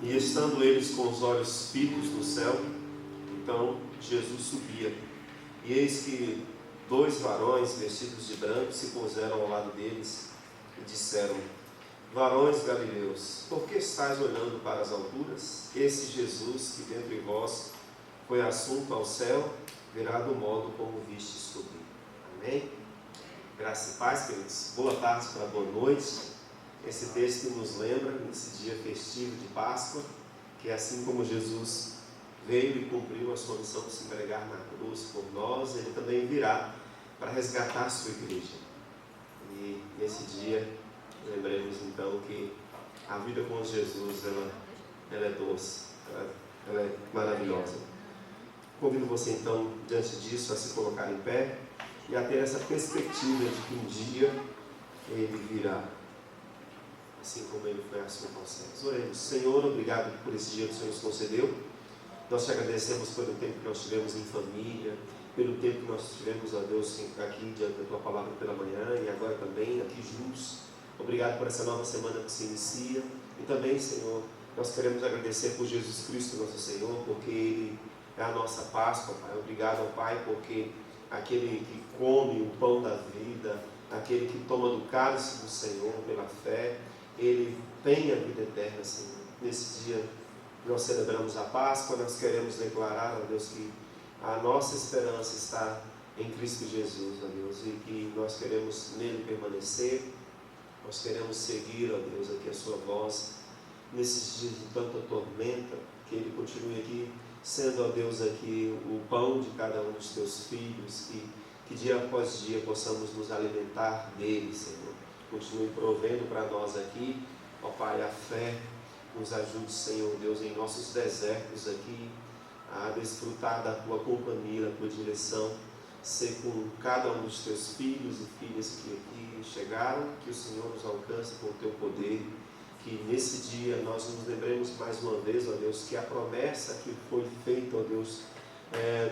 E estando eles com os olhos fitos no céu, então Jesus subia. E eis que 2 varões vestidos de branco se puseram ao lado deles e disseram: varões galileus, por que estáis olhando para as alturas? Esse Jesus que dentre vós foi assunto ao céu, virá do modo como vistes subir. Amém? Graça e paz, queridos. Boa tarde para boa noite. Esse texto nos lembra, nesse dia festivo de Páscoa, que assim como Jesus veio e cumpriu a sua missão de se entregar na cruz por nós, Ele também virá para resgatar a sua igreja. E nesse dia, lembremos então que a vida com Jesus, ela é doce, ela é maravilhosa. Convido você então, diante disso, a se colocar em pé e a ter essa perspectiva de que um dia Ele virá, assim como Ele foi assunto aos céus. Oremos. Senhor, obrigado por esse dia que o Senhor nos concedeu. Nós te agradecemos pelo tempo que nós tivemos em família, pelo tempo que nós tivemos, ó Deus, aqui diante da Tua Palavra pela manhã e agora também aqui juntos. Obrigado por essa nova semana que se inicia. E também, Senhor, nós queremos agradecer por Jesus Cristo, nosso Senhor, porque Ele é a nossa Páscoa, Pai. Obrigado ao Pai, porque aquele que come o pão da vida, aquele que toma do cálice do Senhor pela fé, Ele tem a vida eterna, Senhor. Nesse dia nós celebramos a Páscoa, nós queremos declarar, ó Deus, que a nossa esperança está em Cristo Jesus, ó Deus, e que nós queremos nele permanecer, nós queremos seguir, ó Deus, aqui a sua voz, nesses dias de tanta tormenta, que Ele continue aqui, sendo, ó Deus, aqui o pão de cada um dos Teus filhos, que dia após dia possamos nos alimentar dele, Senhor. Continue provendo para nós aqui, ó Pai, a fé. Nos ajude, Senhor Deus, em nossos desertos aqui, a desfrutar da Tua companhia, da Tua direção, ser com cada um dos Teus filhos e filhas que aqui chegaram, que o Senhor nos alcance com o Teu poder, que nesse dia nós nos lembremos mais uma vez, ó Deus, que a promessa que foi feita, ó Deus,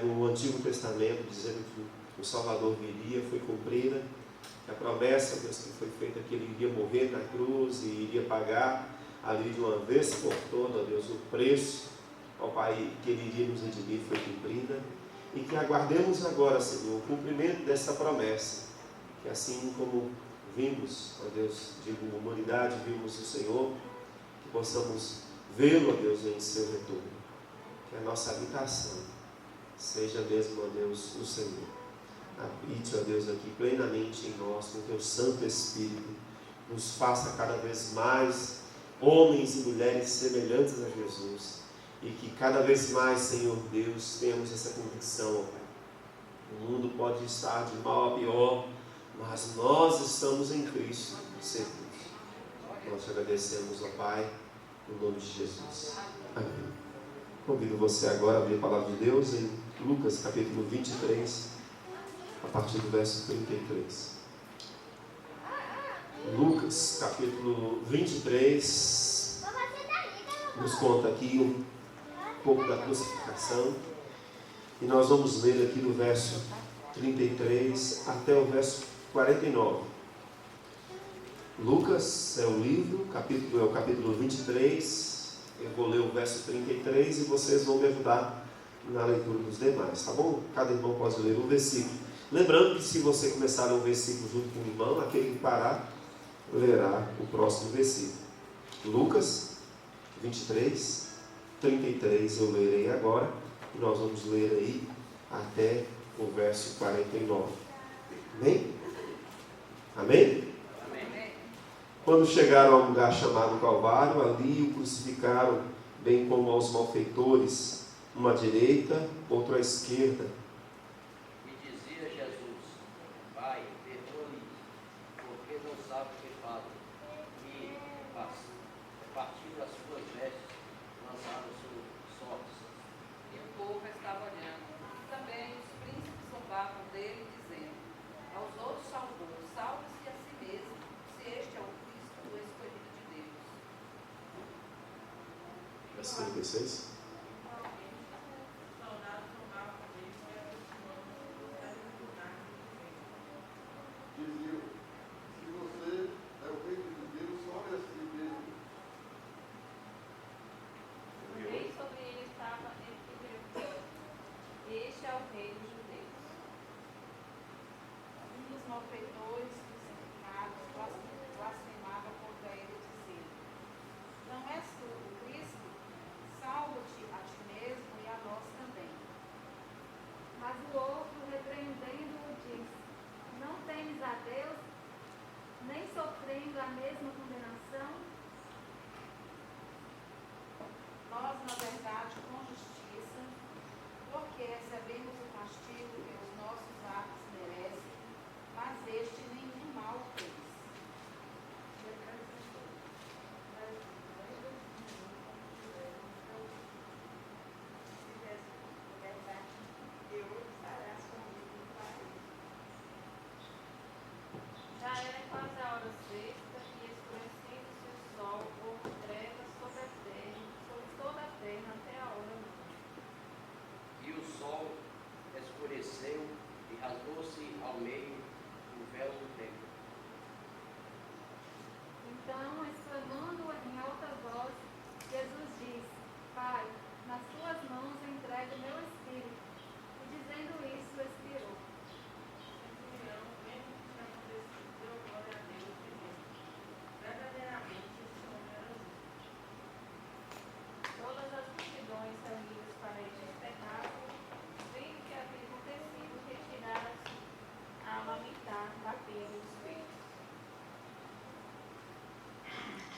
no Antigo Testamento, dizendo que o Salvador viria, foi cumprida. A promessa, ó Deus, que foi feita que Ele iria morrer na cruz e iria pagar ali de uma vez por toda, ó Deus, o preço, ó Pai, que Ele iria nos redimir foi cumprida, e que aguardemos agora, Senhor, o cumprimento dessa promessa, que assim como vimos, ó Deus, digo, humanidade, vimos o Senhor, que possamos vê-lo, ó Deus, em seu retorno, que a nossa habitação seja mesmo, ó Deus, o Senhor. Habite, ó Deus, aqui plenamente em nós, com o Teu Santo Espírito, nos faça cada vez mais homens e mulheres semelhantes a Jesus, e que cada vez mais, Senhor Deus, tenhamos essa convicção, ó Pai. O mundo pode estar de mal a pior, mas nós estamos em Cristo seguros. Nós te agradecemos, ó Pai, no nome de Jesus. Amém. Convido você agora a abrir a palavra de Deus em Lucas capítulo 23, a partir do verso 33. Lucas capítulo 23 nos conta aqui um pouco da crucificação, e nós vamos ler aqui do verso 33 até o verso 49. Lucas é o livro, é o capítulo 23, eu vou ler o verso 33 e vocês vão me ajudar na leitura dos demais, tá bom? Cada irmão pode ler um versículo. Lembrando que se você começar um versículo junto com o irmão, aquele que parar lerá o próximo versículo. Lucas 23, 33 eu lerei agora, e nós vamos ler aí até o verso 49. Amém? Amém? Amém. Quando chegaram a um lugar chamado Calvário, ali o crucificaram, bem como aos malfeitores, uma à direita, outro à esquerda. Verso 36. Diziam: se você é o Filho de Deus, olhe a si mesmo.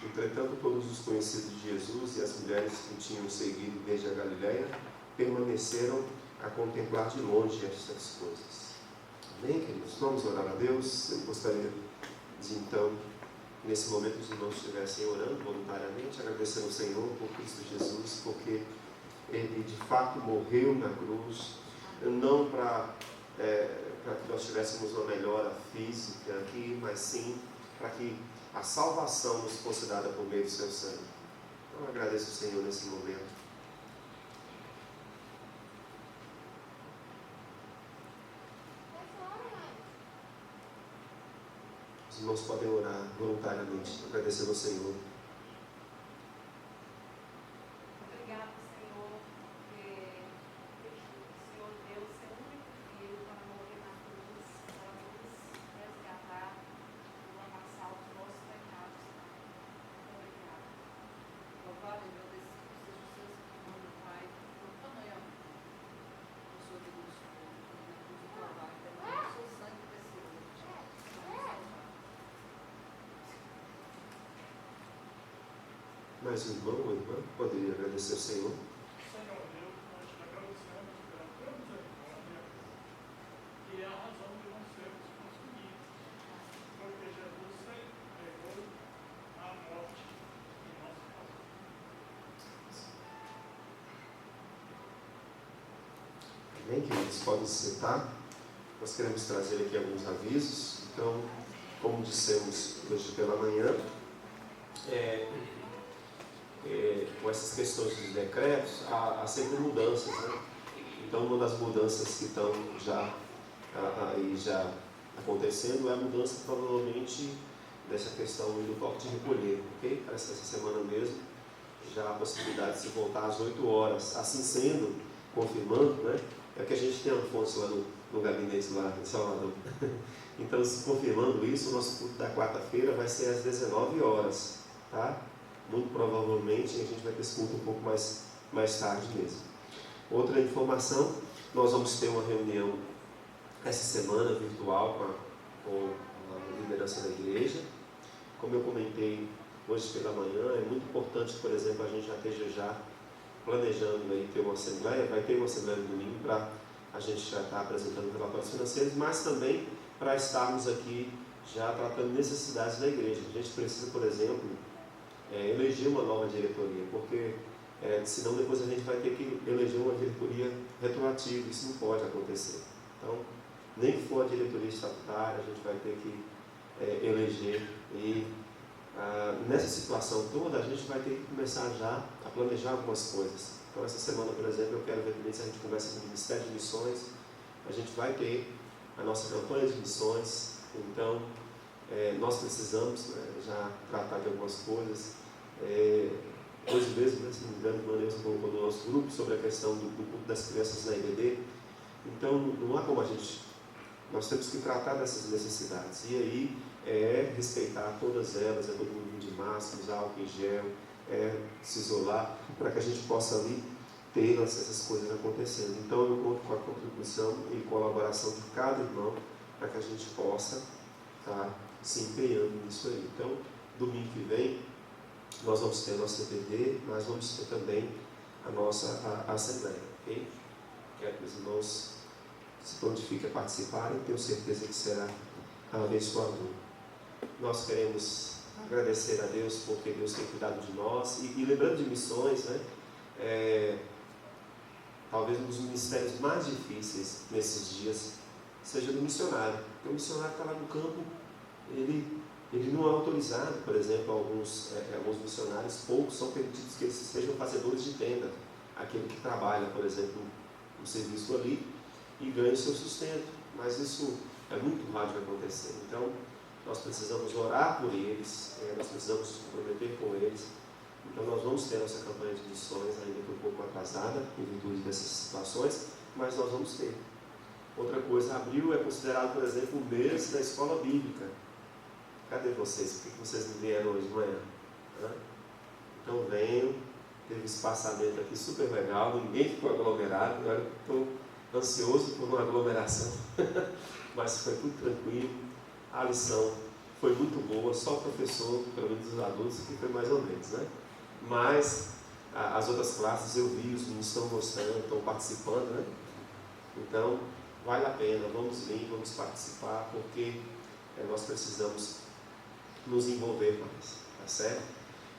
Entretanto, todos os conhecidos de Jesus e as mulheres que o tinham seguido desde a Galiléia permaneceram a contemplar de longe estas coisas. Amém, queridos? Vamos orar a Deus. Eu gostaria de, então, nesse momento, os irmãos estivessem orando voluntariamente, agradecendo ao Senhor por Cristo Jesus, porque Ele de fato morreu na cruz, não para que nós tivéssemos uma melhora física aqui, mas sim para que a salvação nos fosse dada por meio do seu sangue. Então, eu agradeço ao Senhor nesse momento. Os irmãos podem orar voluntariamente, agradecendo ao Senhor. Obrigado, Senhor, porque o Senhor deu o seu único filho para morrer na cruz, para nos resgatar do lamaçal dos nossos pecados. Muito obrigado. Louvado e agradecido seja o seu Senhor, Pai, por tamanho amor. O Senhor de Deus, na cruz do Calvário, derramou o seu sangue precioso. Mais um irmão ou irmã poderia agradecer ao Senhor. Senhor Deus, nós te agradecemos pela tua misericórdia, que é a razão de nós sermos consumidos, porque Jesus levou a morte em nosso favor. Amém, queridos? Podem se sentar. Nós queremos trazer aqui alguns avisos. Então, como dissemos hoje pela manhã, com essas questões de decretos, há sempre mudanças, né? Então, uma das mudanças que estão já acontecendo é a mudança, provavelmente, dessa questão do toque de recolher, ok? Parece que essa semana mesmo já há a possibilidade de se voltar às 8 horas. Assim sendo, confirmando, né? É que a gente tem Afonso lá no gabinete lá em Salvador. Então, se confirmando isso, o nosso culto da quarta-feira vai ser às 19 horas, tá? Muito provavelmente a gente vai ter esse culto um pouco mais tarde mesmo. Outra informação, nós vamos ter uma reunião essa semana virtual com a liderança da igreja. Como eu comentei hoje pela manhã, é muito importante, por exemplo, a gente já esteja já planejando aí ter uma assembleia, vai ter uma assembleia no domingo para a gente já estar apresentando relatórios financeiros, mas também para estarmos aqui já tratando necessidades da igreja. A gente precisa, por exemplo, eleger uma nova diretoria, porque senão depois a gente vai ter que eleger uma diretoria retroativa, isso não pode acontecer. Então, nem que for a diretoria estatutária, a gente vai ter que eleger e nessa situação toda a gente vai ter que começar já a planejar algumas coisas. Então, essa semana, por exemplo, eu quero ver também se a gente começa com o Ministério de Missões, a gente vai ter a nossa campanha de missões, então nós precisamos, né, já tratar de algumas coisas. Hoje mesmo, né, se não me engano, o Maneuza colocou no nosso grupo sobre a questão do culto das crianças na IBD. Então, não há como nós temos que tratar dessas necessidades. E aí, respeitar todas elas, todo mundo de máscara, usar álcool em gel, se isolar, para que a gente possa ali ter essas coisas acontecendo. Então, eu conto com a contribuição e colaboração de cada irmão, para que a gente possa estar se empenhando nisso aí. Então, domingo que vem, nós vamos ter a nossa CPD, mas vamos ter também a nossa assembleia, ok? Quero que os irmãos se prontifiquem a participarem, tenho certeza que será abençoador. Nós queremos agradecer a Deus, porque Deus tem cuidado de nós, e lembrando de missões, né? Talvez um dos ministérios mais difíceis nesses dias seja do missionário, porque o missionário está lá no campo, ele não é autorizado, por exemplo, alguns missionários, poucos são permitidos que eles sejam fazedores de tenda, aquele que trabalha, por exemplo, no serviço ali e ganha o seu sustento, mas isso é muito raro de acontecer. Então, nós precisamos orar por eles, nós precisamos nos comprometer com eles. Então, nós vamos ter nossa campanha de missões, ainda que um pouco atrasada, em virtude dessas situações, mas nós vamos ter. Outra coisa, abril é considerado, por exemplo, o mês da escola bíblica. Cadê vocês? Por que vocês não vieram hoje de manhã? Então venham, teve espaçamento aqui super legal, ninguém ficou aglomerado, agora estou ansioso por uma aglomeração, mas foi tudo tranquilo, a lição foi muito boa, só o professor, pelo menos os adultos, que foi mais ou menos, né? Mas as outras classes eu vi, os meninos estão gostando, estão participando, né? Então, vale a pena, vamos vir, vamos participar, porque nós precisamos nos envolver mais, tá certo?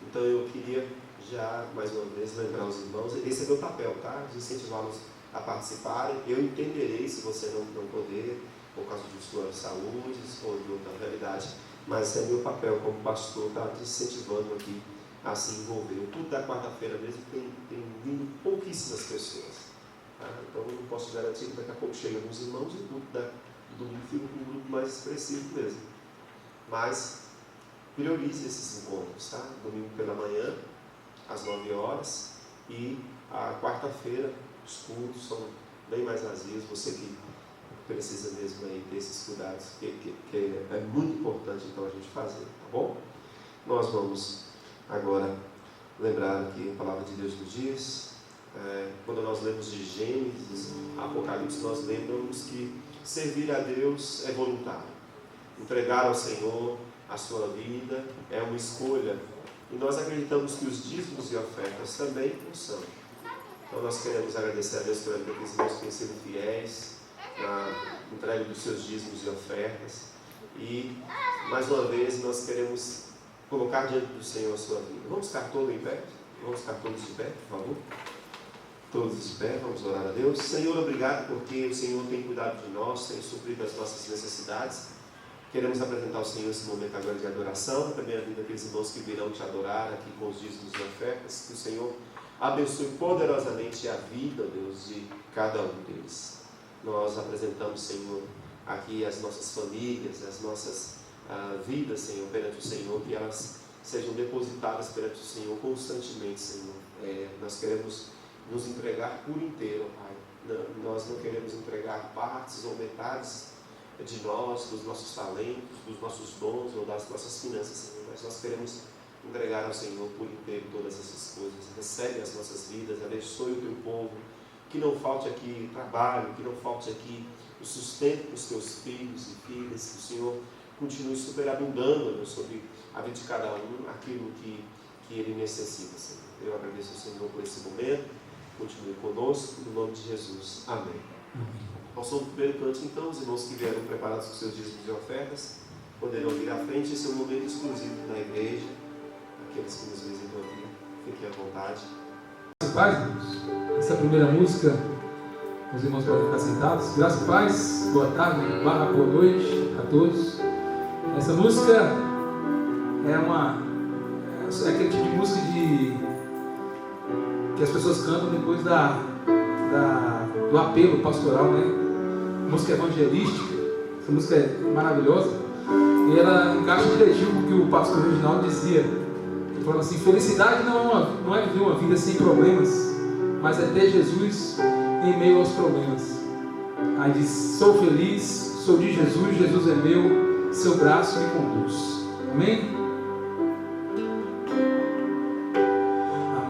Então eu queria já, mais uma vez, lembrar os irmãos, esse é meu papel, tá? De incentivá-los a participarem. Eu entenderei se você não poder, por causa de sua saúde ou de outra realidade, mas é meu papel como pastor, tá? De incentivando aqui a se envolver. O culto da quarta-feira mesmo tem vindo pouquíssimas pessoas, tá? Então eu não posso garantir que daqui a pouco chegam alguns irmãos e o culto do domingo fica um grupo mais expressivo mesmo. Mas priorize esses encontros, tá? Domingo pela manhã, às 9 horas, e a quarta-feira os cultos são bem mais vazios. Você que precisa mesmo aí ter esses cuidados, que é muito importante então a gente fazer, tá bom? Nós vamos agora lembrar que a palavra de Deus nos diz, quando nós lemos de Gênesis, Apocalipse, nós lembramos que servir a Deus é voluntário. Entregar ao Senhor a sua vida é uma escolha. E nós acreditamos que os dízimos e ofertas também o são. Então nós queremos agradecer a Deus por aqueles irmãos que têm sido fiéis na entrega dos seus dízimos e ofertas. E, mais uma vez, nós queremos colocar diante do Senhor a sua vida. Vamos ficar todos em pé? Vamos ficar todos de pé, por favor? Todos de pé, vamos orar a Deus. Senhor, obrigado porque o Senhor tem cuidado de nós, tem suprido as nossas necessidades. Queremos apresentar ao Senhor esse momento agora de adoração, também a vida daqueles irmãos que virão te adorar aqui com os dízimos e ofertas. Que o Senhor abençoe poderosamente a vida, Deus, de cada um deles. Nós apresentamos, Senhor, aqui as nossas famílias, as nossas vidas, Senhor, perante o Senhor, que elas sejam depositadas perante o Senhor constantemente, Senhor. Nós queremos nos entregar por inteiro, Pai. Nós não queremos entregar partes ou metades de nós, dos nossos talentos, dos nossos dons ou das nossas finanças, Senhor, mas nós queremos entregar ao Senhor por inteiro todas essas coisas. Recebe as nossas vidas, abençoe o teu povo, que não falte aqui trabalho, que não falte aqui o sustento para os teus filhos e filhas, que o Senhor continue superabundando, Deus, sobre a vida de cada um, aquilo que ele necessita, Senhor. Eu agradeço ao Senhor por esse momento, continue conosco, no nome de Jesus. Amém. Ao som do primeiro canto, então, os irmãos que vieram preparados com seus dízimos e ofertas poderão vir à frente. Esse é um momento exclusivo da igreja. Aqueles que nos visitam aqui, fiquem à vontade. Paz, irmãos. Essa primeira música, os irmãos podem ficar sentados. Graças e paz, boa tarde, boa noite a todos. Essa música é aquele tipo de música que as pessoas cantam depois do apelo pastoral, né? Música evangelística. Essa música é maravilhosa e ela encaixa direitinho com o que o pastor Reginaldo dizia. Ele falou assim: felicidade não é viver uma vida sem problemas, mas é ter Jesus em meio aos problemas. Aí diz: sou feliz, sou de Jesus, Jesus é meu, seu braço me conduz. Amém?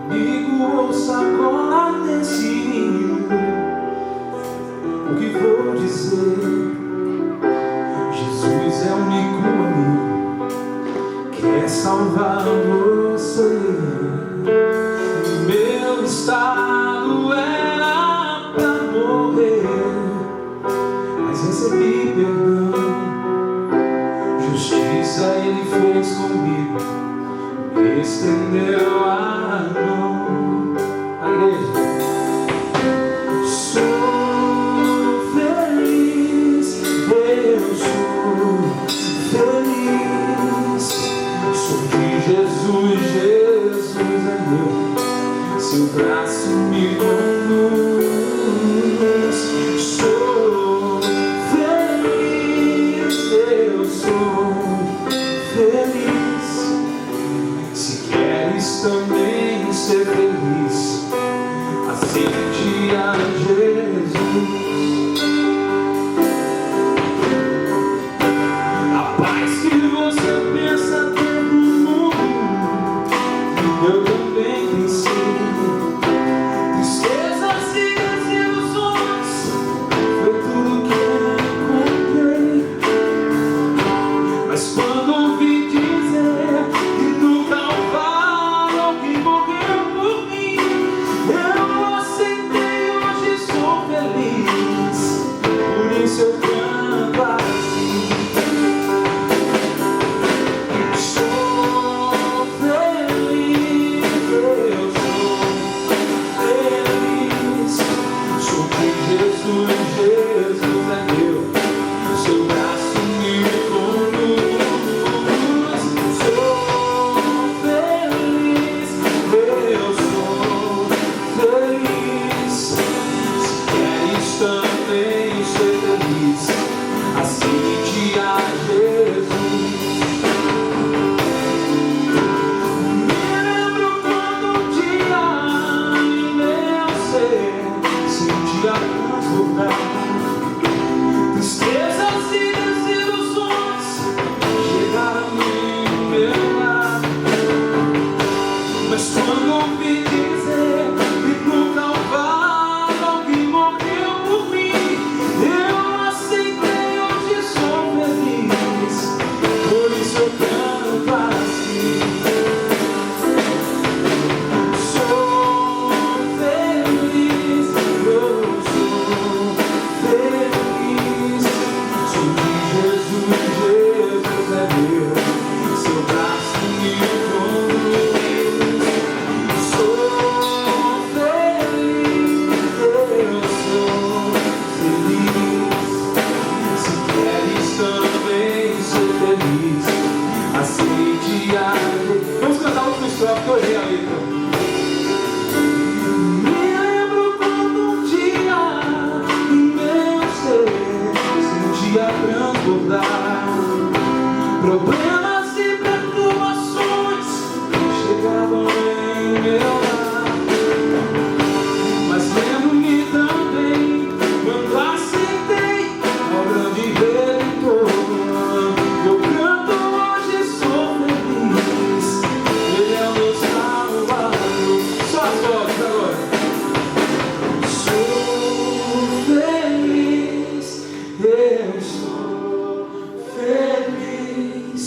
Amigo, ouça agora nesse hino o que vou dizer. Jesus é o único amigo que quer salvar você. Meu estado era pra morrer, mas recebi perdão. Justiça ele fez comigo, me estendeu a mão. A igreja. Sou feliz, eu sou feliz. Sou de Jesus, Jesus é meu, seu braço me conduz. Sou feliz, eu sou feliz. Se queres também ser feliz, aceite a Jesus. A paz que você pensa ter no mundo, eu também pensei. Tristezas e desilusões, foi tudo que encontrei. Mas quando Mas quando ouvi dizer que no Calvário alguém morreu por mim, eu aceitei, hoje sou feliz. Por isso eu canto para si. Sou feliz, eu sou feliz. Sou de Jesus, Jesus é meu. Seu braço me conduz. Sou feliz, eu sou feliz. Se queres também ser feliz, aceite a Deus. Vamos cantar outra estrofe que eu errei a letra. Me lembro quando um dia em meu ser sentia transbordar problemas e perturbações chegavam em meu lar. Mas lembro-me também quando aceitei ao grande Redentor. Eu canto hoje, sou feliz. Ele é o meu salvador. Só as vozes agora. Sou feliz, eu sou feliz.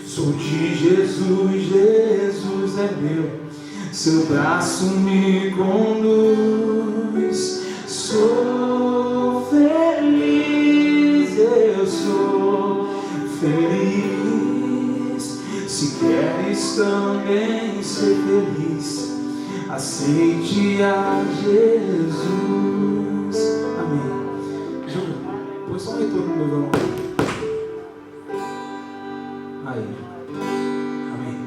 Sou de Jesus, Jesus é meu. Seu braço me conduz. Sou feliz, eu sou feliz. Se queres também ser feliz, aceite a Jesus. Amém. Júlio, põe só um retorno no meu violão. Aí. Amém.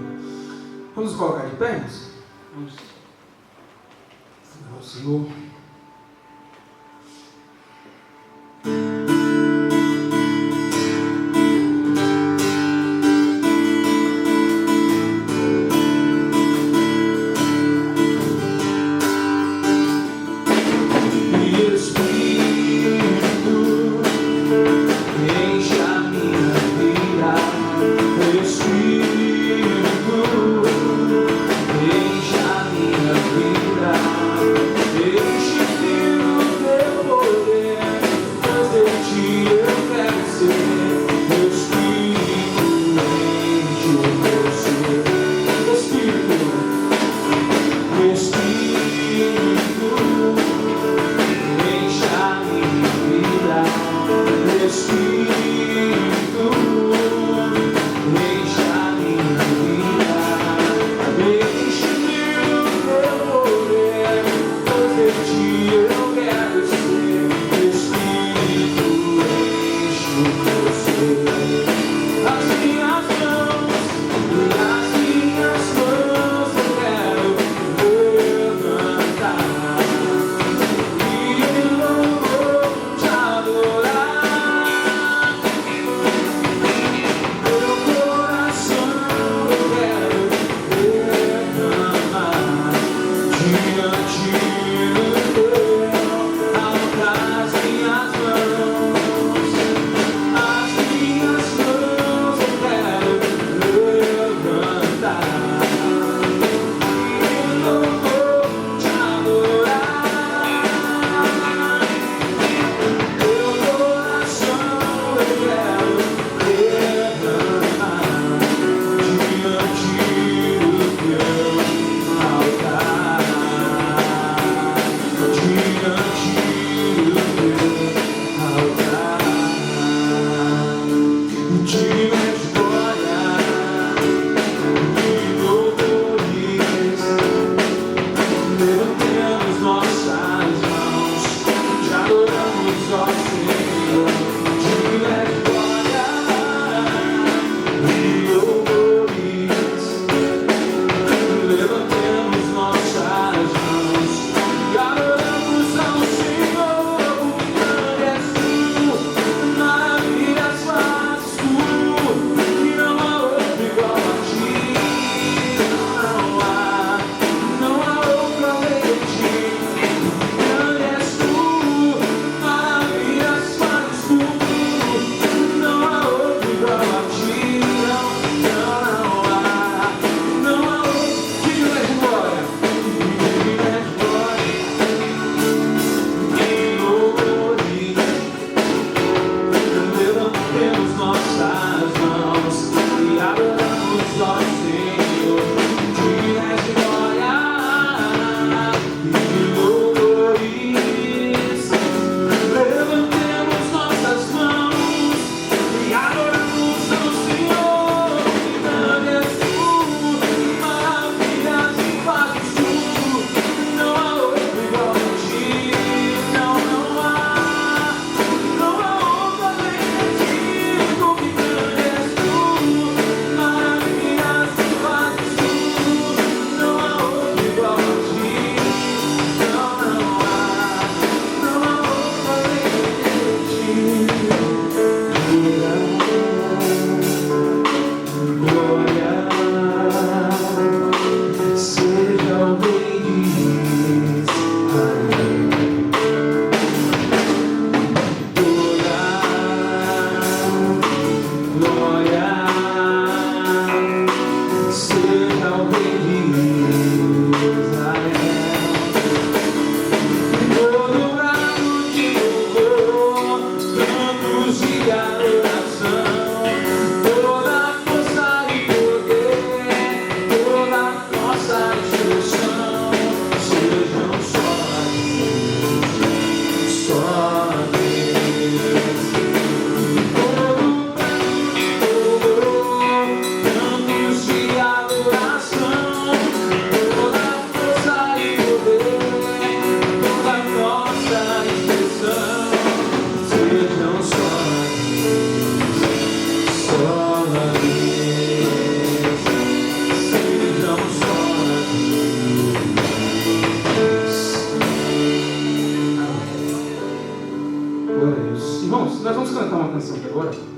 Vamos nos colocar de pé, irmãos? Vamos ao Senhor. Deixa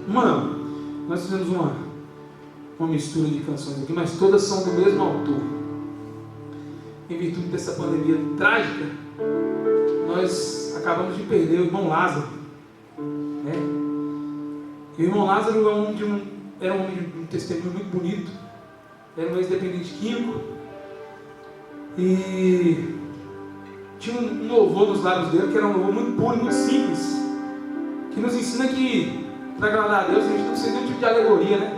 Nós fizemos uma mistura de canções aqui, mas todas são do mesmo autor. Em virtude dessa pandemia trágica, nós acabamos de perder o irmão Lázaro, né? E o irmão Lázaro era um homem de um testemunho muito bonito, era um ex-dependente químico, e tinha um louvor nos lábios dele, que era um louvor muito puro, muito simples, que nos ensina que, para agradar a Deus, a gente não precisa de nenhum tipo de alegoria, né?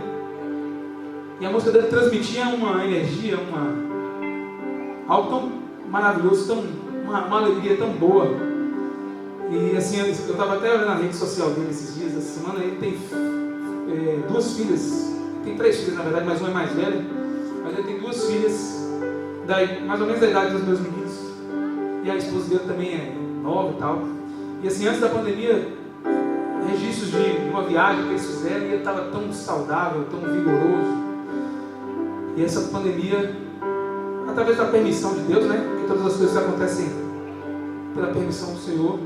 E a música dele transmitia uma energia, algo tão maravilhoso, uma alegria tão boa. E assim, eu estava até olhando na rede social dele esses dias, essa semana. Ele tem 2 filhas, tem 3 filhas na verdade, mas uma é mais velha, mas ele tem 2 filhas, mais ou menos da idade dos meus meninos, e a esposa dele também é nova e tal. E assim, antes da pandemia, registros de uma viagem que eles fizeram, e ele estava tão saudável, tão vigoroso. E essa pandemia, através da permissão de Deus, né? Porque todas as coisas acontecem pela permissão do Senhor,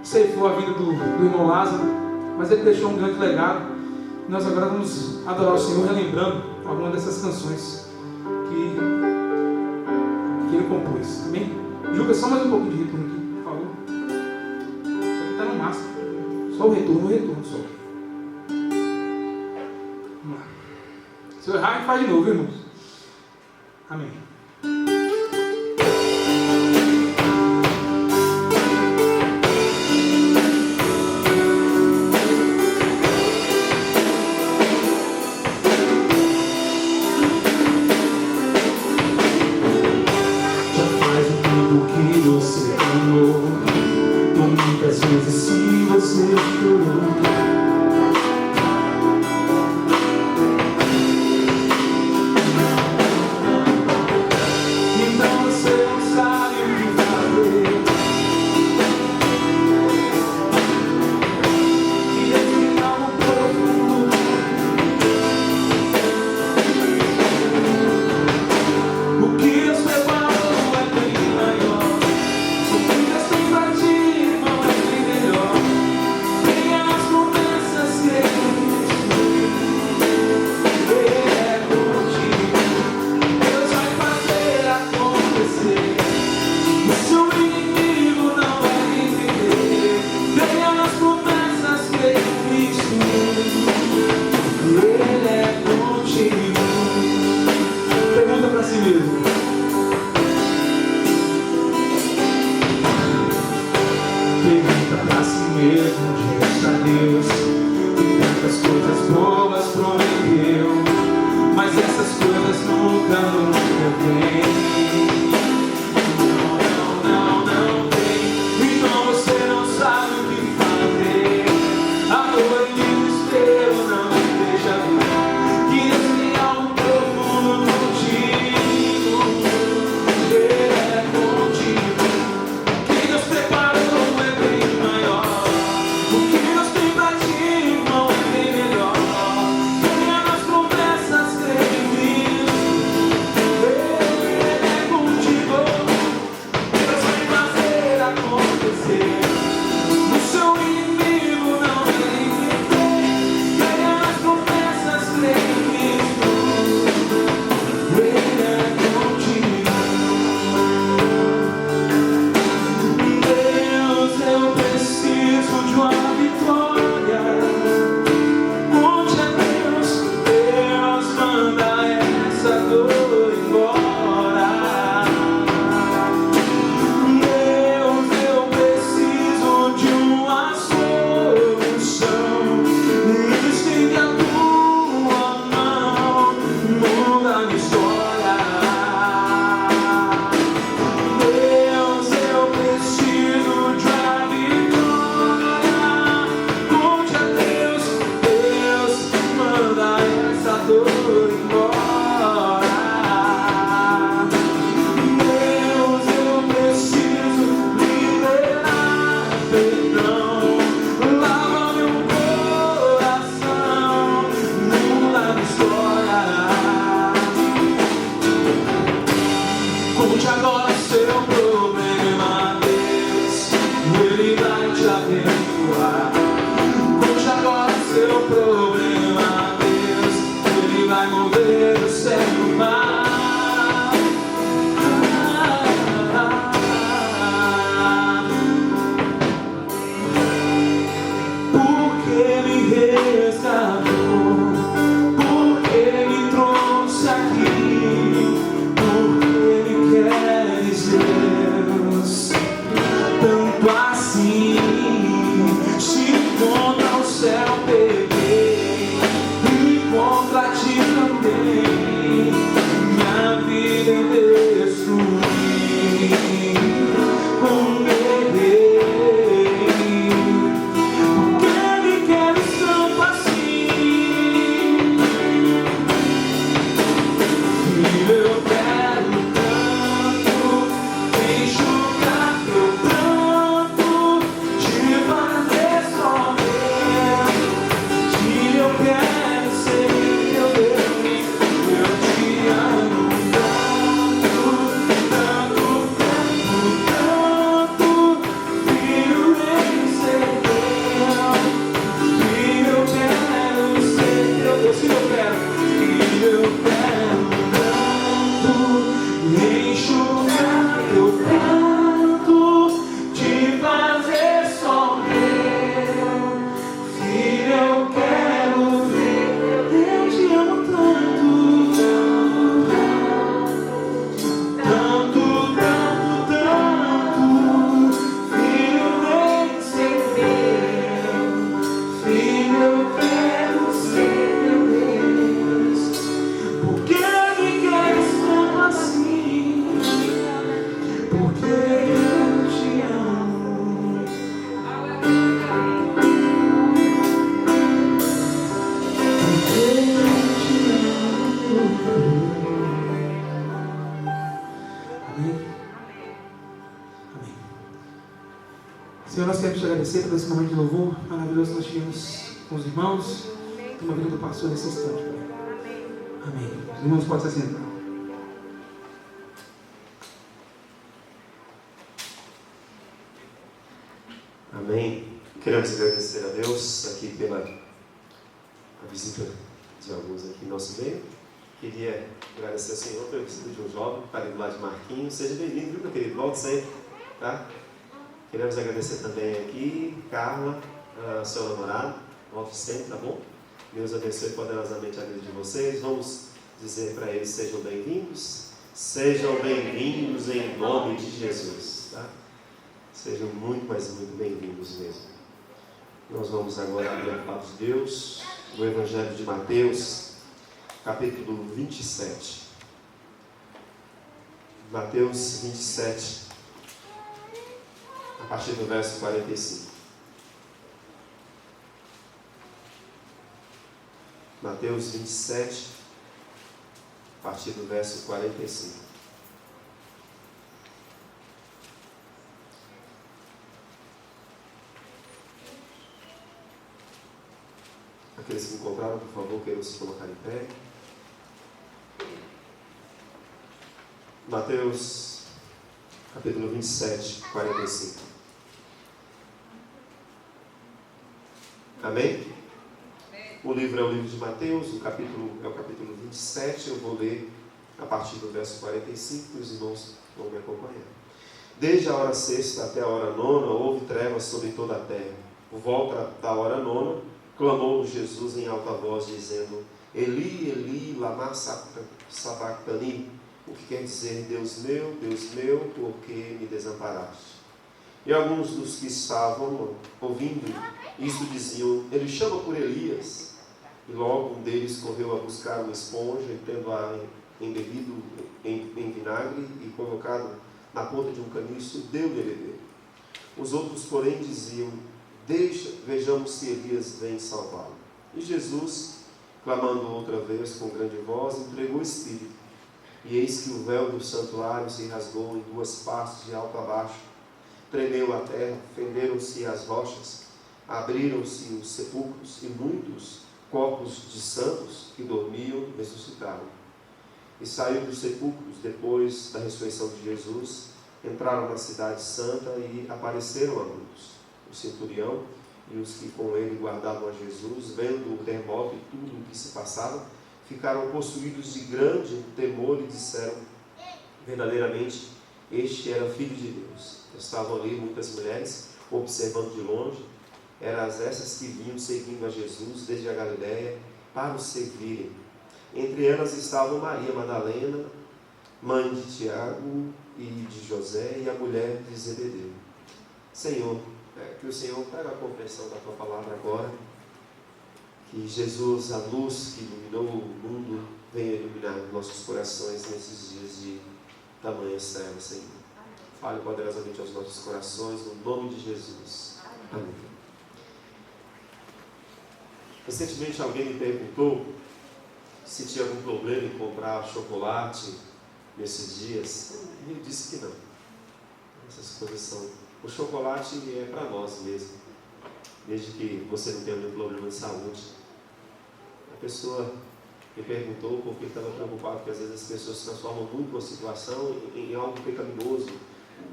ceifou a vida do irmão Lázaro, mas ele deixou um grande legado. Nós agora vamos adorar o Senhor relembrando algumas dessas canções que ele compôs. Amém? Juca, só mais um pouquinho de retorno aqui, por favor. Isso aqui está no máximo. Só o retorno só. Vamos lá. Se eu errar, a gente faz de novo, irmãos. Amém. Muitas vezes se você chorou, então você não sabe o que fazer. E respirar um pouco. O que Deus preparou é bem maior. O que Deus tem pra ti, irmão, é bem melhor. Tenha as promessas que Ele é contigo. Deus vai fazer acontecer. O seu inimigo não vai entender. Tenha as promessas que Ele é contigo. Pergunta pra si mesmo. Pergunta pra si mesmo onde está Deus. E tantas coisas boas prometeu, mas essas coisas nunca vêm. Não tem. Então você não sabe o que fazer. A dor e o desespero não te deixa ver que Deus tem algo profundo contigo. Ele é contigo. O que Deus preparou é bem maior. O que Deus tem pra ti, irmão, é bem melhor. Tenha nas promessas, creia em Cristo. Ele é contigo. Deus vai fazer acontecer. O seu inimigo não vai entender. Tenha nas promessas, creia em Cristo. Ele é contigo. Deus, eu preciso de uma vitória. Conte a Deus, Deus manda essa dor embora. Deus, eu preciso de uma solução. Estende a tua mão, muda a minha história. Deus, eu preciso de uma vitória. Conte a Deus, Deus manda essa dor embora. Deus, eu preciso liberar perdão. Lava meu coração, muda a minha história. Conte agora seu problema, Deus, Ele vai te abençoar. Conte agora seu problema. enxugar teu pranto, te fazer só meu. Filho, eu quero ver, eu te amo tanto, tanto, tanto, tanto. Filho, vem ser meu. Filho, eu quero ser teu Deus. Por que me queres tanto assim? Porque eu te amo. Porque eu te amo. Amém? Amém. Senhor, nós queremos te agradecer por esse momento de louvor maravilhoso que nós tivemos com os irmãos. Uma vida do pastor nesse instante, Pai. Amém. Os irmãos podem se sentar. Amém. Queremos agradecer a Deus aqui pela visita de alguns aqui em nosso meio. Queria agradecer ao Senhor pela visita de um jovem, que está ali do lado de Marquinhos. Seja bem-vindo, viu, meu querido? Volte sempre, tá? Queremos agradecer também aqui, Carla, seu namorado. Volte sempre, tá bom? Deus abençoe poderosamente a vida de vocês. Vamos dizer para eles: sejam bem-vindos. Sejam bem-vindos em nome de Jesus, tá? Sejam muito, mas muito bem-vindos mesmo. Nós vamos agora abrir a palavra de Deus, o Evangelho de Mateus, capítulo 27. Mateus 27, a partir do verso 45. Mateus 27, a partir do verso 45. Aqueles que encontraram, por favor, queiram se colocar em pé. Mateus, capítulo 27, 45. Amém? O livro é o livro de Mateus, o capítulo é o capítulo 27. Eu vou ler a partir do verso 45, e os irmãos vão me acompanhar. Desde a hora sexta até a hora nona, houve trevas sobre toda a terra. Por volta da hora nona, clamou Jesus em alta voz, dizendo: Eli, Eli, lama sabachthani, o que quer dizer: Deus meu, por que me desamparaste? E alguns dos que estavam ouvindo isto diziam: Ele chama por Elias. E logo um deles correu a buscar uma esponja, e tendo-a embebido em vinagre e colocado na ponta de um caniço, deu-lhe a beber. Os outros, porém, diziam: vejamos se Elias vem salvá-lo. E Jesus, clamando outra vez com grande voz, entregou o Espírito. E eis que o véu do santuário se rasgou em duas partes, de alto a baixo. Tremeu a terra, fenderam-se as rochas, abriram-se os sepulcros, e muitos corpos de santos que dormiam ressuscitaram. E saiu dos sepulcros, depois da ressurreição de Jesus, entraram na cidade santa e apareceram a muitos. O centurião e os que com ele guardavam a Jesus, vendo o terremoto e tudo o que se passava, ficaram possuídos de grande temor e disseram: verdadeiramente, este era filho de Deus. Estavam ali muitas mulheres, observando de longe. Eram essas que vinham seguindo a Jesus desde a Galiléia para o servirem. Entre elas estavam Maria Madalena, mãe de Tiago e de José, e a mulher de Zebedeu. Senhor, que o Senhor pega a compreensão da Tua palavra agora, que Jesus, a luz que iluminou o mundo, venha iluminar nossos corações nesses dias de tamanhas trevas, Senhor. Fale poderosamente aos nossos corações, no nome de Jesus. Amém. Recentemente alguém me perguntou se tinha algum problema em comprar chocolate nesses dias. E eu disse que não. Essas coisas são... O chocolate é para nós mesmo, desde que você não tenha nenhum problema de saúde. A pessoa me perguntou porque estava preocupado, porque às vezes as pessoas transformam muito uma situação em algo pecaminoso.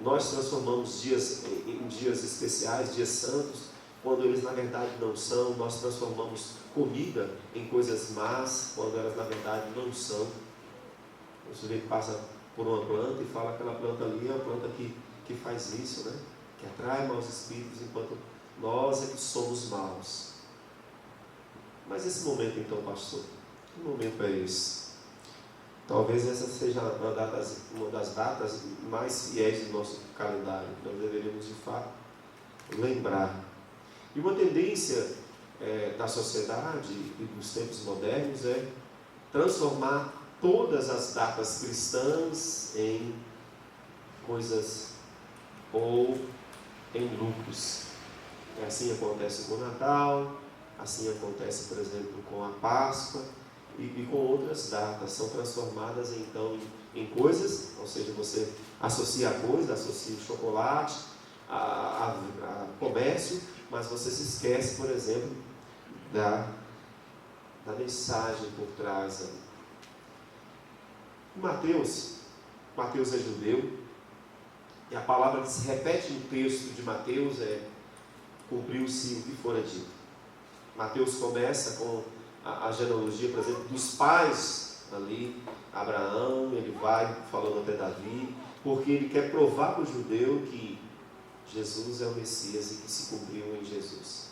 Nós transformamos dias em dias especiais, dias santos, quando eles na verdade não são. Nós transformamos comida em coisas más, quando elas na verdade não são. O sujeito passa por uma planta e fala que aquela planta ali é a planta que faz isso, né? Que atrai maus espíritos, enquanto nós é que somos maus. Mas esse momento então, pastor, que momento é esse? Talvez essa seja uma das datas mais fiéis do nosso calendário. Nós deveríamos de fato lembrar. E uma tendência da sociedade e dos tempos modernos é transformar todas as datas cristãs em coisas ou em lucros. Assim acontece com o Natal, assim acontece, por exemplo, com a Páscoa e com outras datas. São transformadas então em coisas, ou seja, você associa a coisa, associa o chocolate, a comércio, mas você se esquece, por exemplo, da mensagem por trás ali. Mateus é judeu, e a palavra que se repete no texto de Mateus é: cumpriu-se o que fora dito. Mateus começa com a genealogia, por exemplo, dos pais ali, Abraão, ele vai falando até Davi, porque ele quer provar para o judeu que Jesus é o Messias e que se cumpriu em Jesus.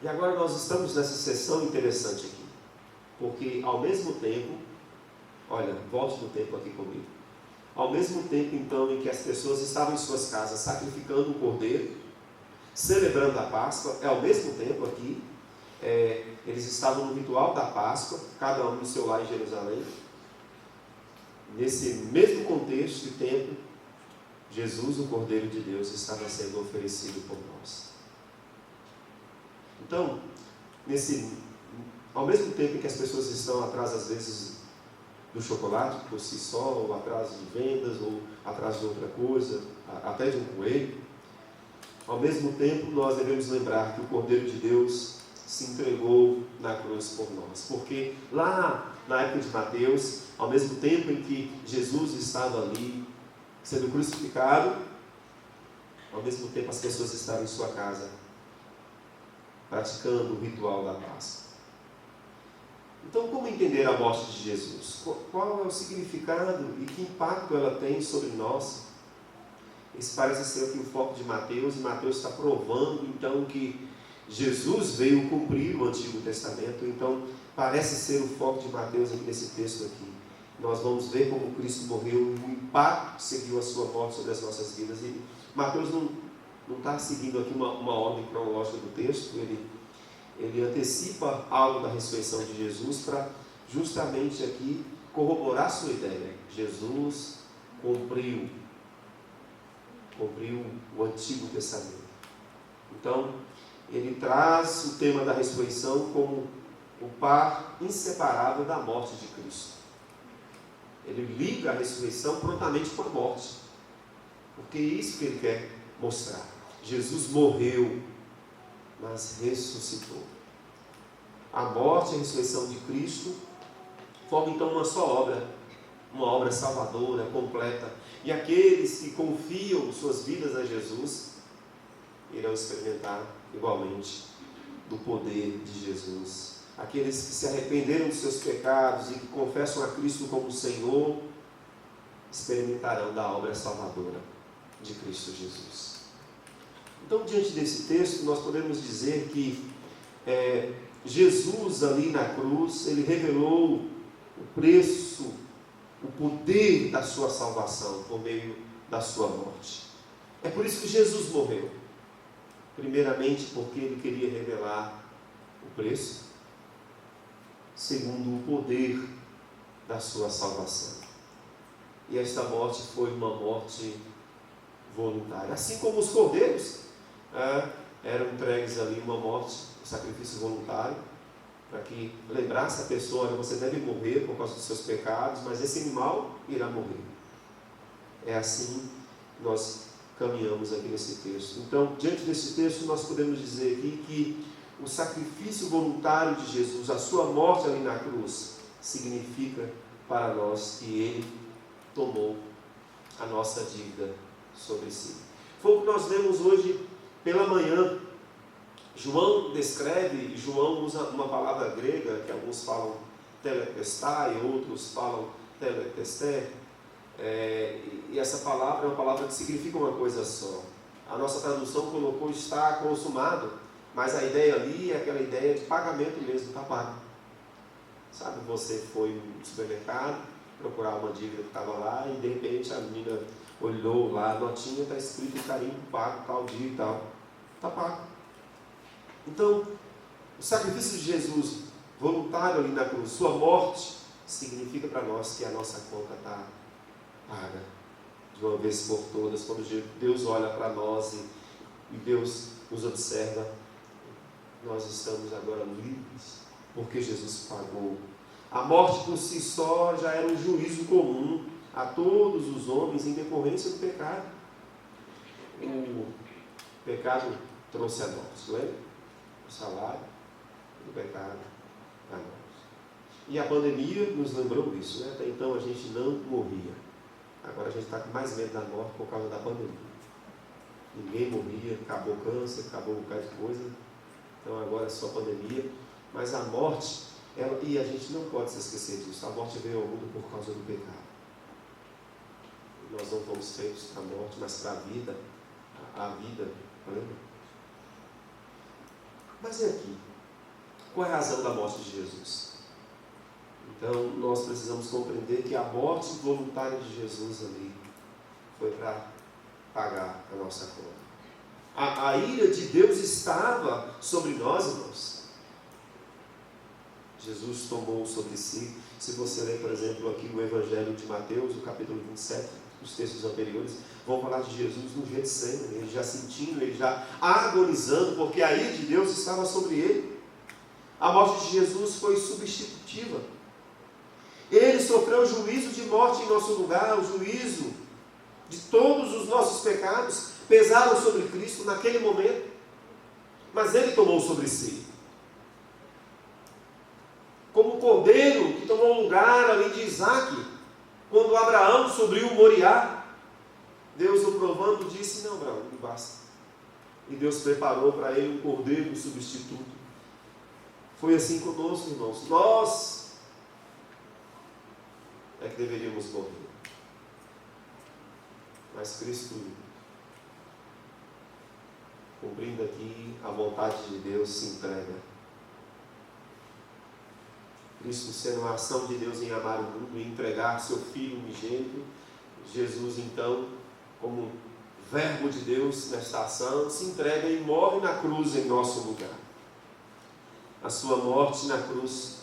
E agora nós estamos nessa sessão interessante aqui, porque ao mesmo tempo, olha, volte no tempo aqui comigo, ao mesmo tempo então em que as pessoas estavam em suas casas sacrificando o cordeiro, celebrando a Páscoa, ao mesmo tempo aqui, eles estavam no ritual da Páscoa, cada um no seu lar em Jerusalém. Nesse mesmo contexto e tempo, Jesus, o Cordeiro de Deus, estava sendo oferecido por nós. Então, ao mesmo tempo em que as pessoas estão atrás, às vezes, do chocolate por si só, ou atrás de vendas, ou atrás de outra coisa, até de um coelho, ao mesmo tempo nós devemos lembrar que o Cordeiro de Deus se entregou na cruz por nós. Porque lá na época de Mateus, ao mesmo tempo em que Jesus estava ali, sendo crucificado, ao mesmo tempo as pessoas estavam em sua casa, praticando o ritual da Páscoa. Então, como entender a morte de Jesus? Qual é o significado e que impacto ela tem sobre nós? Esse parece ser aqui o foco de Mateus, e Mateus está provando então que Jesus veio cumprir o Antigo Testamento. Então, parece ser o foco de Mateus aqui nesse texto aqui. Nós vamos ver como Cristo morreu, o impacto que seguiu a sua morte sobre as nossas vidas. E Mateus não está seguindo aqui uma ordem cronológica do texto, ele antecipa algo da ressurreição de Jesus para justamente aqui corroborar a sua ideia. Jesus cumpriu o Antigo Testamento. Então, ele traz o tema da ressurreição como o par inseparável da morte de Cristo. Ele liga a ressurreição prontamente com a morte, porque é isso que ele quer mostrar. Jesus morreu, mas ressuscitou. A morte e a ressurreição de Cristo formam então uma só obra, uma obra salvadora, completa. E aqueles que confiam suas vidas a Jesus irão experimentar igualmente do poder de Jesus. Aqueles que se arrependeram dos seus pecados e que confessam a Cristo como Senhor, experimentarão da obra salvadora de Cristo Jesus. Então, diante desse texto, nós podemos dizer que Jesus ali na cruz, ele revelou o preço, o poder da sua salvação por meio da sua morte. É por isso que Jesus morreu. Primeiramente porque ele queria revelar o preço, segundo o poder da sua salvação. E esta morte foi uma morte voluntária. Assim como os cordeiros eram entregues ali uma morte, um sacrifício voluntário, para que lembrasse a pessoa: você deve morrer por causa dos seus pecados, mas esse animal irá morrer. É assim que nós caminhamos aqui nesse texto. Então, diante desse texto, nós podemos dizer aqui que o sacrifício voluntário de Jesus, a sua morte ali na cruz, significa para nós que ele tomou a nossa dívida sobre si. Foi o que nós lemos hoje pela manhã. João descreve, e João usa uma palavra grega, que alguns falam teletestai, outros falam teletesté, E essa palavra é uma palavra que significa uma coisa só. A nossa tradução colocou está consumado, mas a ideia ali é aquela ideia de pagamento mesmo, está pago. Sabe, você foi no supermercado procurar uma dívida que estava lá e de repente a menina olhou lá, a notinha está escrito carimbo pago, tal dia e tal. Está pago. Então, o sacrifício de Jesus, voluntário ali na cruz, sua morte, significa para nós que a nossa conta está paga de uma vez por todas. Quando Deus olha para nós e Deus nos observa, nós estamos agora livres, porque Jesus pagou. A morte por si só já era um juízo comum a todos os homens em decorrência do pecado. O pecado trouxe a nós, não é? O salário do pecado a nós. E a pandemia nos lembrou isso, né? Até então a gente não morria. Agora a gente está com mais medo da morte por causa da pandemia. Ninguém morria, acabou o câncer, acabou um bocado de coisa. Então agora é só pandemia. Mas a morte, e a gente não pode se esquecer disso, a morte veio ao mundo por causa do pecado. Nós não fomos feitos para a morte, mas para a vida. A vida, lembra? Mas e aqui? Qual é a razão da morte de Jesus? Então, nós precisamos compreender que a morte voluntária de Jesus ali foi para pagar a nossa conta. A ira de Deus estava sobre nós, irmãos. Jesus tomou sobre si. Se você ler, por exemplo, aqui o Evangelho de Mateus, o capítulo 27, os textos anteriores, vão falar de Jesus no Getsemane, ele já sentindo, ele já agonizando, porque a ira de Deus estava sobre ele. A morte de Jesus foi substitutiva. Ele sofreu o juízo de morte em nosso lugar, o juízo de todos os nossos pecados pesaram sobre Cristo naquele momento, mas ele tomou sobre si. Como o cordeiro que tomou lugar ali de Isaac, quando Abraão subiu Moriá, Deus o provando disse: não, Abraão, não basta. E Deus preparou para ele um cordeiro substituto. Foi assim conosco, irmãos. Nós é que deveríamos morrer. Mas Cristo, cumprindo aqui a vontade de Deus, se entrega. Cristo, sendo uma ação de Deus em amar o mundo e entregar seu Filho unigênito, Jesus, então, como verbo de Deus nesta ação, se entrega e morre na cruz em nosso lugar. A sua morte na cruz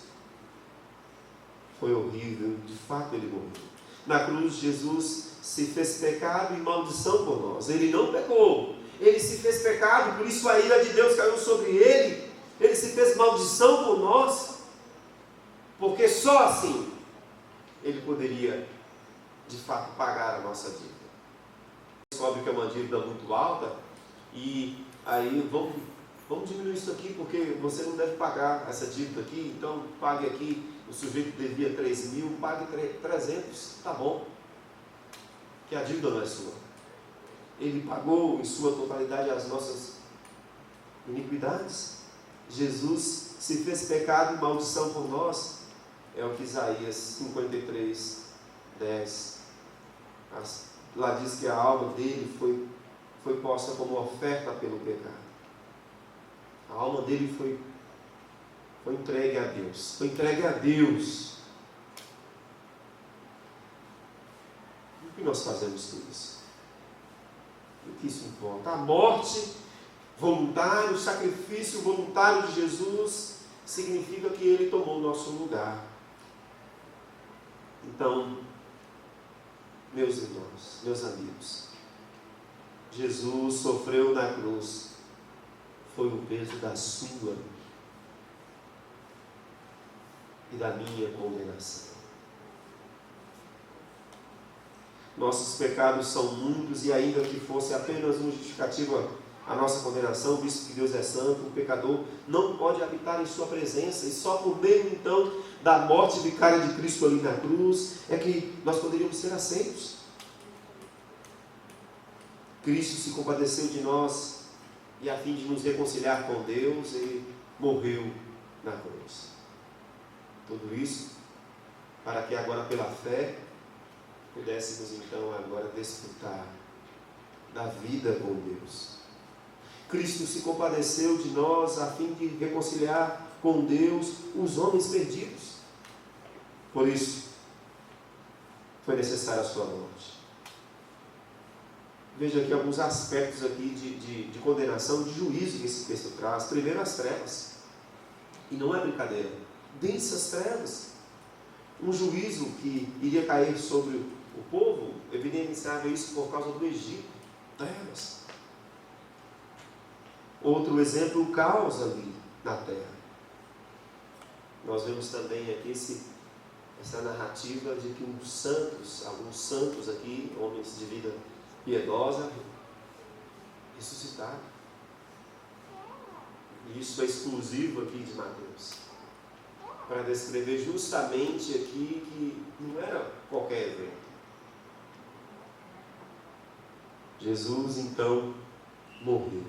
foi horrível, de fato ele morreu. Na cruz, Jesus se fez pecado e maldição por nós. Ele não pecou, ele se fez pecado, por isso a ira de Deus caiu sobre ele. Ele se fez maldição por nós, porque só assim ele poderia de fato pagar a nossa dívida. Descobre que é uma dívida muito alta e aí vamos diminuir isso aqui, porque você não deve pagar essa dívida aqui, então pague aqui. O sujeito devia 3.000, pague 300, tá bom, que a dívida não é sua. Ele pagou em sua totalidade as nossas iniquidades. Jesus se fez pecado e maldição por nós. É o que Isaías 53, 10. Lá diz que a alma dele foi posta como oferta pelo pecado. A alma dele foi entregue a Deus. Foi entregue a Deus. E o que nós fazemos com isso? O que isso importa? A morte voluntária, o sacrifício voluntário de Jesus significa que ele tomou o nosso lugar. Então, meus irmãos, meus amigos, Jesus sofreu na cruz, foi o peso da sua e da minha condenação. Nossos pecados são muitos e ainda que fosse apenas um justificativo a nossa condenação, visto que Deus é santo, o pecador não pode habitar em sua presença, e só por meio então da morte vicária de Cristo ali na cruz é que nós poderíamos ser aceitos. Cristo se compadeceu de nós e a fim de nos reconciliar com Deus, ele morreu na cruz. Tudo isso para que agora pela fé pudéssemos então agora desfrutar da vida com Deus. Cristo se compadeceu de nós a fim de reconciliar com Deus os homens perdidos. Por isso, foi necessária a sua morte. Veja aqui alguns aspectos aqui de condenação, de juízo que esse texto traz. Primeiro, as trevas. E não é brincadeira. Densas trevas. Um juízo que iria cair sobre o povo, evidenciava isso por causa do Egito. Trevas. Outro exemplo, o caos ali na terra. Nós vemos também aqui essa narrativa de que alguns santos aqui, homens de vida piedosa, ressuscitaram. E isso é exclusivo aqui de Mateus, para descrever justamente aqui que não era qualquer evento. Jesus então morreu.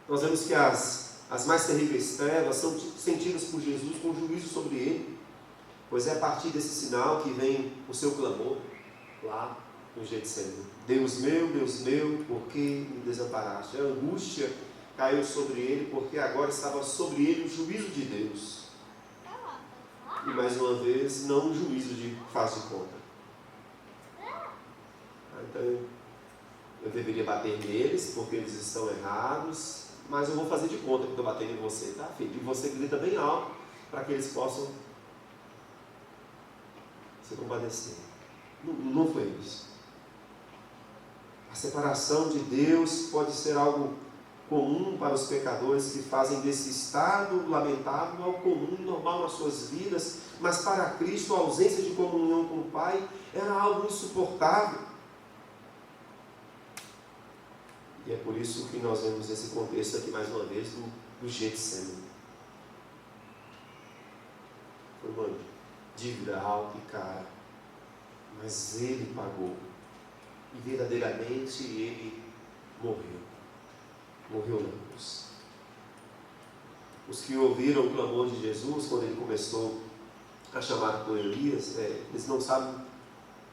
Nós vemos que as mais terríveis trevas são sentidas por Jesus com juízo sobre ele, pois é a partir desse sinal que vem o seu clamor lá no Getsemane. Deus meu, por que me desamparaste? A angústia caiu sobre ele, porque agora estava sobre ele o juízo de Deus. E mais uma vez, não um juízo de faz de conta. Então, eu deveria bater neles, porque eles estão errados, mas eu vou fazer de conta que estou batendo em você, tá, filho? E você grita bem alto, para que eles possam se compadecer. Não foi isso. A separação de Deus pode ser algo comum para os pecadores que fazem desse estado lamentável algo comum e normal nas suas vidas, mas para Cristo a ausência de comunhão com o Pai era algo insuportável. E é por isso que nós vemos esse contexto aqui mais uma vez do Getsemane. Foi uma dívida alta e cara, mas ele pagou. E verdadeiramente ele morreu. Morreu na cruz. Os que ouviram o clamor de Jesus quando ele começou a chamar por Elias, eles não sabem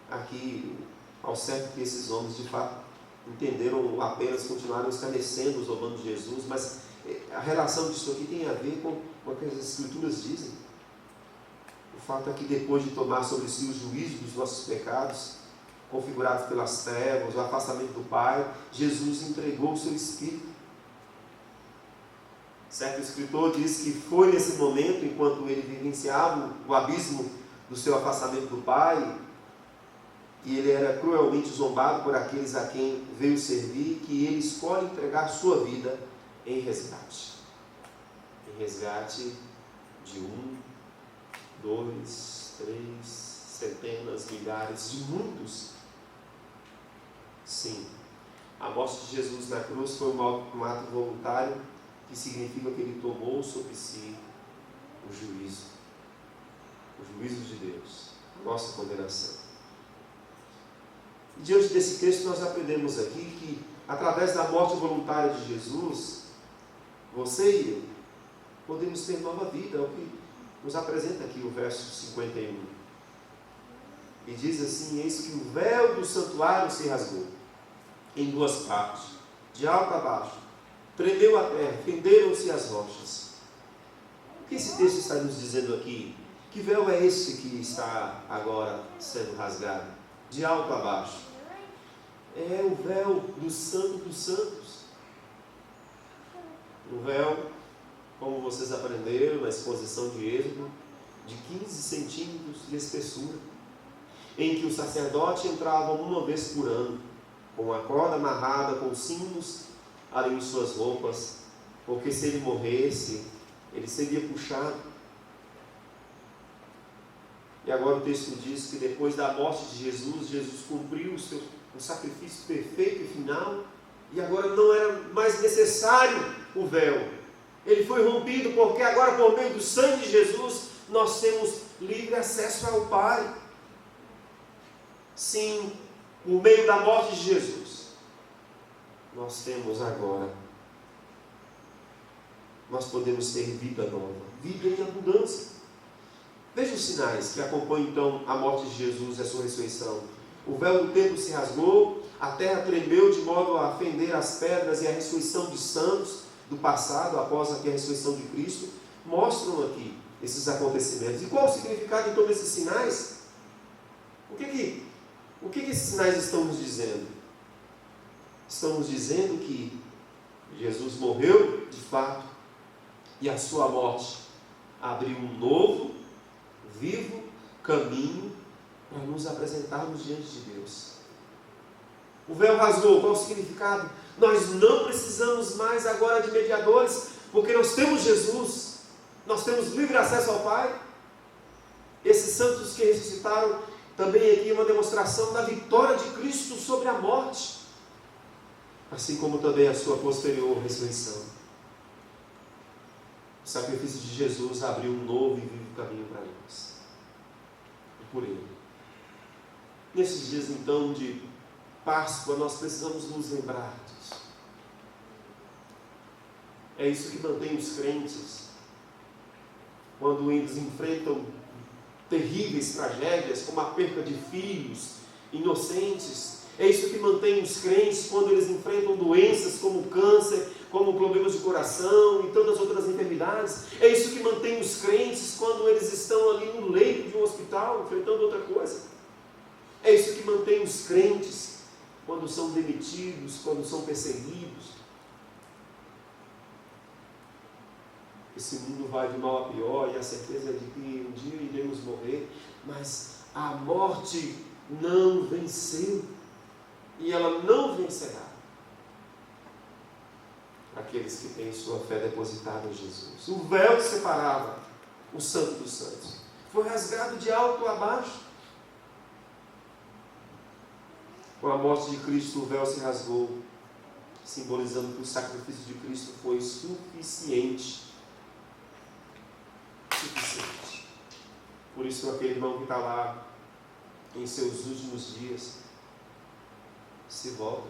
aqui ao certo que esses homens de fato entenderam, apenas continuaram escarnecendo, zombando de Jesus, mas a relação disso aqui tem a ver com o que as Escrituras dizem. O fato é que depois de tomar sobre si o juízo dos nossos pecados, configurados pelas trevas, o afastamento do Pai, Jesus entregou o seu Espírito. Certo escritor diz que foi nesse momento, enquanto ele vivenciava o abismo do seu afastamento do Pai, e ele era cruelmente zombado por aqueles a quem veio servir, que ele escolhe entregar sua vida em resgate. Em resgate de 1, 2, 3, centenas, milhares, de muitos. Sim, a morte de Jesus na cruz foi um ato voluntário, que significa que ele tomou sobre si o juízo de Deus, a nossa condenação. E diante desse texto nós aprendemos aqui que através da morte voluntária de Jesus, você e eu podemos ter nova vida. É o que nos apresenta aqui o verso 51. E diz assim: eis que o véu do santuário se rasgou em duas partes, de alto a baixo, tremeu a terra, fenderam-se as rochas. O que esse texto está nos dizendo aqui? Que véu é esse que está agora sendo rasgado? De alto a baixo. É o véu do Santo dos Santos. O véu, como vocês aprenderam na exposição de Êxodo, de 15 centímetros de espessura, em que o sacerdote entrava uma vez por ano, com a corda amarrada, com sinos ali em suas roupas, porque se ele morresse, ele seria puxado. E agora o texto diz que depois da morte de Jesus, Jesus cumpriu o sacrifício perfeito e final, e agora não era mais necessário o véu. Ele foi rompido, porque agora por meio do sangue de Jesus, nós temos livre acesso ao Pai. Sim, por meio da morte de Jesus, nós temos agora, nós podemos ter vida nova, vida em abundância. Veja os sinais que acompanham então a morte de Jesus e a sua ressurreição. O véu do templo se rasgou, a terra tremeu de modo a fender as pedras, e a ressurreição de santos do passado, após aqui a ressurreição de Cristo, mostram aqui esses acontecimentos. E qual o significado então desses sinais? O que esses sinais estão nos dizendo? Estão nos dizendo que Jesus morreu de fato, e a sua morte abriu um novo, vivo caminho para nos apresentarmos diante de Deus. O véu rasgou. Qual o significado? Nós não precisamos mais agora de mediadores, porque nós temos Jesus, nós temos livre acesso ao Pai. Esses santos que ressuscitaram também aqui uma demonstração da vitória de Cristo sobre a morte, assim como também a sua posterior ressurreição. O sacrifício de Jesus abriu um novo e vivo caminho para nós, e por Ele. Nesses dias então de Páscoa, nós precisamos nos lembrar disso. É isso que mantém os crentes, quando eles enfrentam terríveis tragédias, como a perca de filhos inocentes. É isso que mantém os crentes quando eles enfrentam doenças como câncer, como problemas de coração e tantas outras enfermidades. É isso que mantém os crentes quando eles estão ali no leito de um hospital, enfrentando outra coisa. É isso que mantém os crentes quando são demitidos, quando são perseguidos. Esse mundo vai de mal a pior, e a certeza é de que um dia iremos morrer, mas a morte não venceu, e ela não vencerá aqueles que têm sua fé depositada em Jesus. O véu que separava o santo dos santos foi rasgado de alto a baixo. Com a morte de Cristo, o véu se rasgou, simbolizando que o sacrifício de Cristo foi suficiente. Por isso, aquele irmão que está lá em seus últimos dias se volta.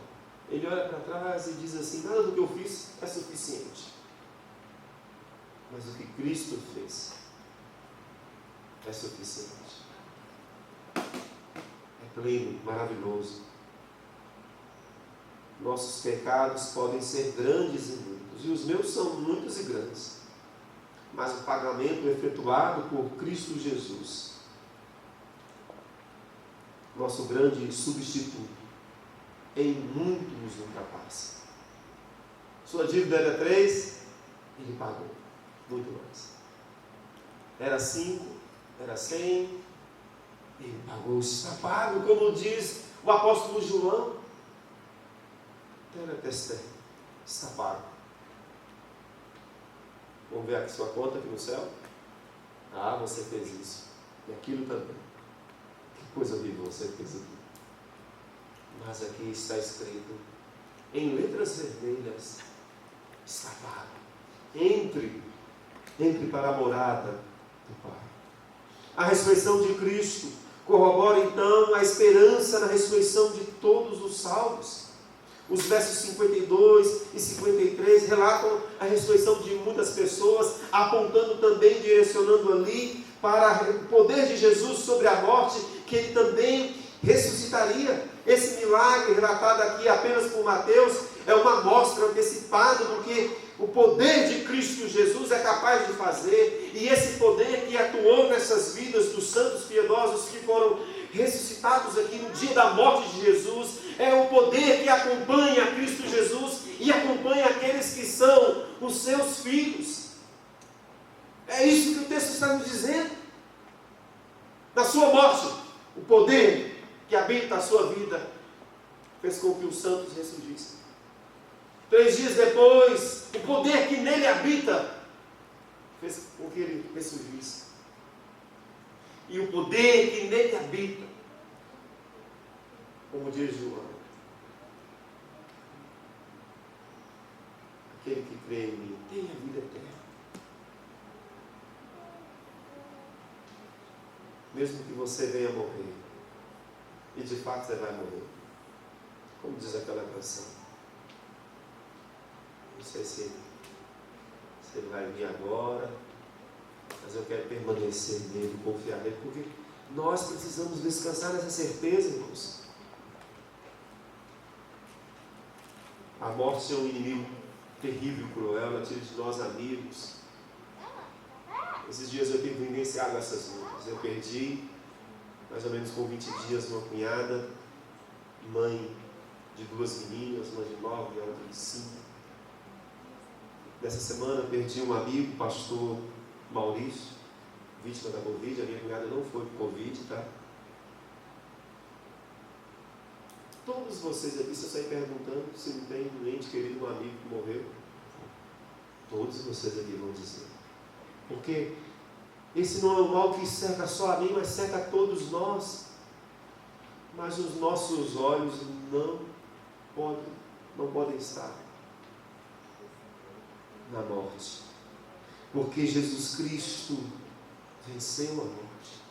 Ele olha para trás e diz assim: nada do que eu fiz é suficiente, mas o que Cristo fez é suficiente. É pleno, maravilhoso. Nossos pecados podem ser grandes e muitos, e os meus são muitos e grandes, mas o pagamento efetuado por Cristo Jesus, nosso grande substituto, em muito nos ultrapassa. Sua dívida era 3, Ele pagou muito mais. Era 5, era 100, Ele pagou. Está pago, como diz o apóstolo João. Teletesté, está pago. Vamos ver aqui sua conta aqui no céu. Ah, você fez isso. E aquilo também. Que coisa horrível você fez aqui. Mas aqui está escrito, em letras vermelhas, está pago. Entre para a morada do Pai. A ressurreição de Cristo corrobora então a esperança na ressurreição de todos os salvos. Os versos 52 e 53 relatam a ressurreição de muitas pessoas, apontando também, direcionando ali para o poder de Jesus sobre a morte, que Ele também ressuscitaria. Esse milagre relatado aqui apenas por Mateus é uma amostra antecipada do que o poder de Cristo Jesus é capaz de fazer, e esse poder que atuou nessas vidas dos santos piedosos que foram ressuscitados aqui no dia da morte de Jesus, é o poder que acompanha Cristo Jesus e acompanha aqueles que são os seus filhos. É isso que o texto está nos dizendo. Na sua morte, o poder que habita a sua vida fez com que os santos ressurgissem. 3 dias depois, o poder que nele habita fez com que ele ressurgisse. E o poder que nele habita, como diz João, aquele que crê em mim tem a vida eterna. Mesmo que você venha morrer, e de fato você vai morrer, como diz aquela canção, não sei se ele vai vir agora, mas eu quero permanecer nele, confiar nele, porque nós precisamos descansar nessa certeza, irmãos. A morte é um inimigo terrível, cruel, ela tira de nós amigos. Esses dias eu tenho vivenciado essas lutas. Eu perdi, mais ou menos com 20 dias, uma cunhada, mãe de 2 meninas, uma de 9 e outra de 5. Nessa semana perdi um amigo, pastor Maurício, vítima da Covid. A minha cunhada não foi por Covid, tá? Todos vocês aqui, se eu sair perguntando se não tem um ente querido, um amigo que morreu, todos vocês aqui vão dizer. Porque esse não é um mal que cerca só a mim, mas cerca a todos nós. Mas os nossos olhos não podem estar na morte. Porque Jesus Cristo venceu a morte.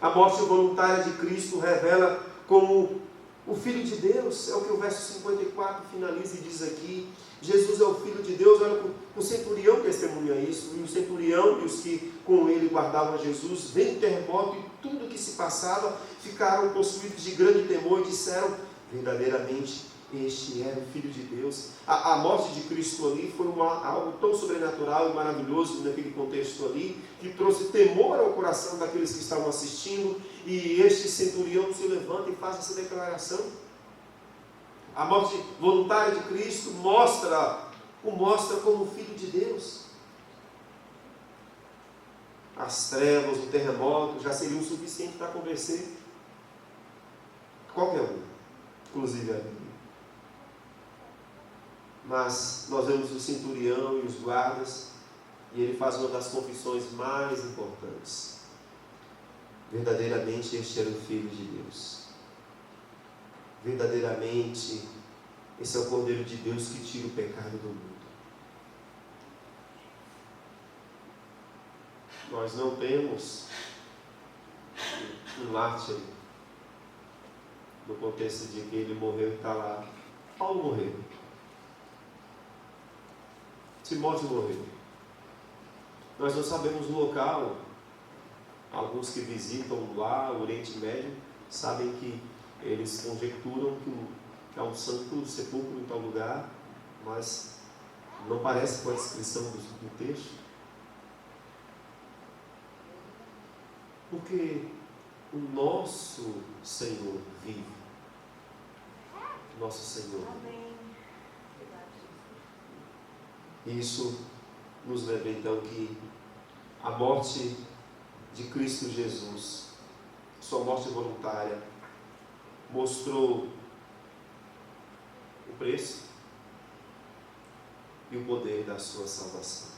A morte voluntária de Cristo revela como o Filho de Deus. É o que o verso 54 finaliza e diz aqui. Jesus é o Filho de Deus. Olha, o centurião testemunha isso. E o centurião e os que com ele guardavam Jesus, vendo o terremoto e tudo o que se passava, ficaram possuídos de grande temor e disseram: verdadeiramente este era o Filho de Deus. A morte de Cristo ali foi algo tão sobrenatural e maravilhoso naquele contexto ali, que trouxe temor ao coração daqueles que estavam assistindo. E este centurião se levanta e faz essa declaração. A morte voluntária de Cristo o mostra como Filho de Deus. As trevas, o terremoto já seriam o suficiente para convencer qualquer um, inclusive a mim. Mas nós vemos o centurião e os guardas, e ele faz uma das confissões mais importantes. Verdadeiramente este era o Filho de Deus. Verdadeiramente esse é o Cordeiro de Deus que tira o pecado do mundo. Nós não temos um mártir no contexto de que ele morreu e está lá. Paulo morreu. Timóteo morreu. Nós não sabemos o local. Alguns que visitam lá o Oriente Médio sabem que eles conjecturam que há um santo sepulcro em tal lugar, mas não parece com a descrição do texto. Porque o nosso Senhor vive. Nosso Senhor. Amém. Isso nos lembra então que a morte de Cristo Jesus, sua morte voluntária, mostrou o preço e o poder da sua salvação.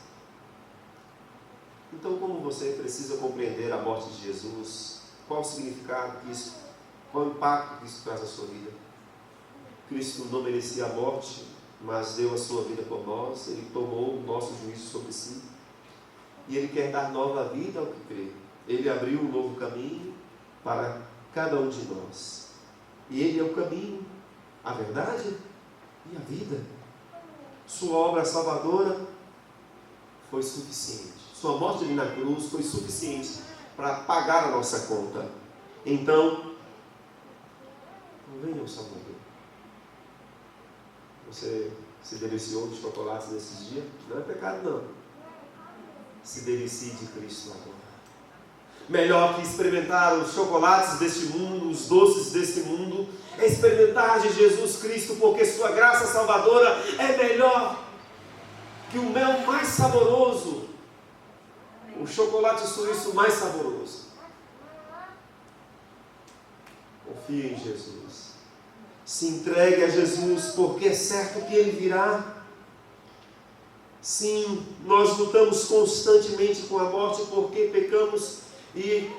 Então, como você precisa compreender a morte de Jesus, qual o significado que isso, qual o impacto que isso traz na sua vida? Cristo não merecia a morte, mas deu a sua vida por nós. Ele tomou o nosso juízo sobre si e Ele quer dar nova vida ao que crê. Ele abriu um novo caminho para cada um de nós, e Ele é o caminho, a verdade e a vida. Sua obra salvadora foi suficiente. Sua morte ali na cruz foi suficiente para pagar a nossa conta. Então, não venha o Salvador. Você se deliciou de chocolates nesses dias? Não é pecado, não. Se delicie de Cristo agora. Melhor que experimentar os chocolates deste mundo, os doces deste mundo, é experimentar de Jesus Cristo, porque sua graça salvadora é melhor que o mel mais saboroso, o chocolate suíço mais saboroso. Confie em Jesus. Se entregue a Jesus, porque é certo que Ele virá. Sim, nós lutamos constantemente com a morte porque pecamos e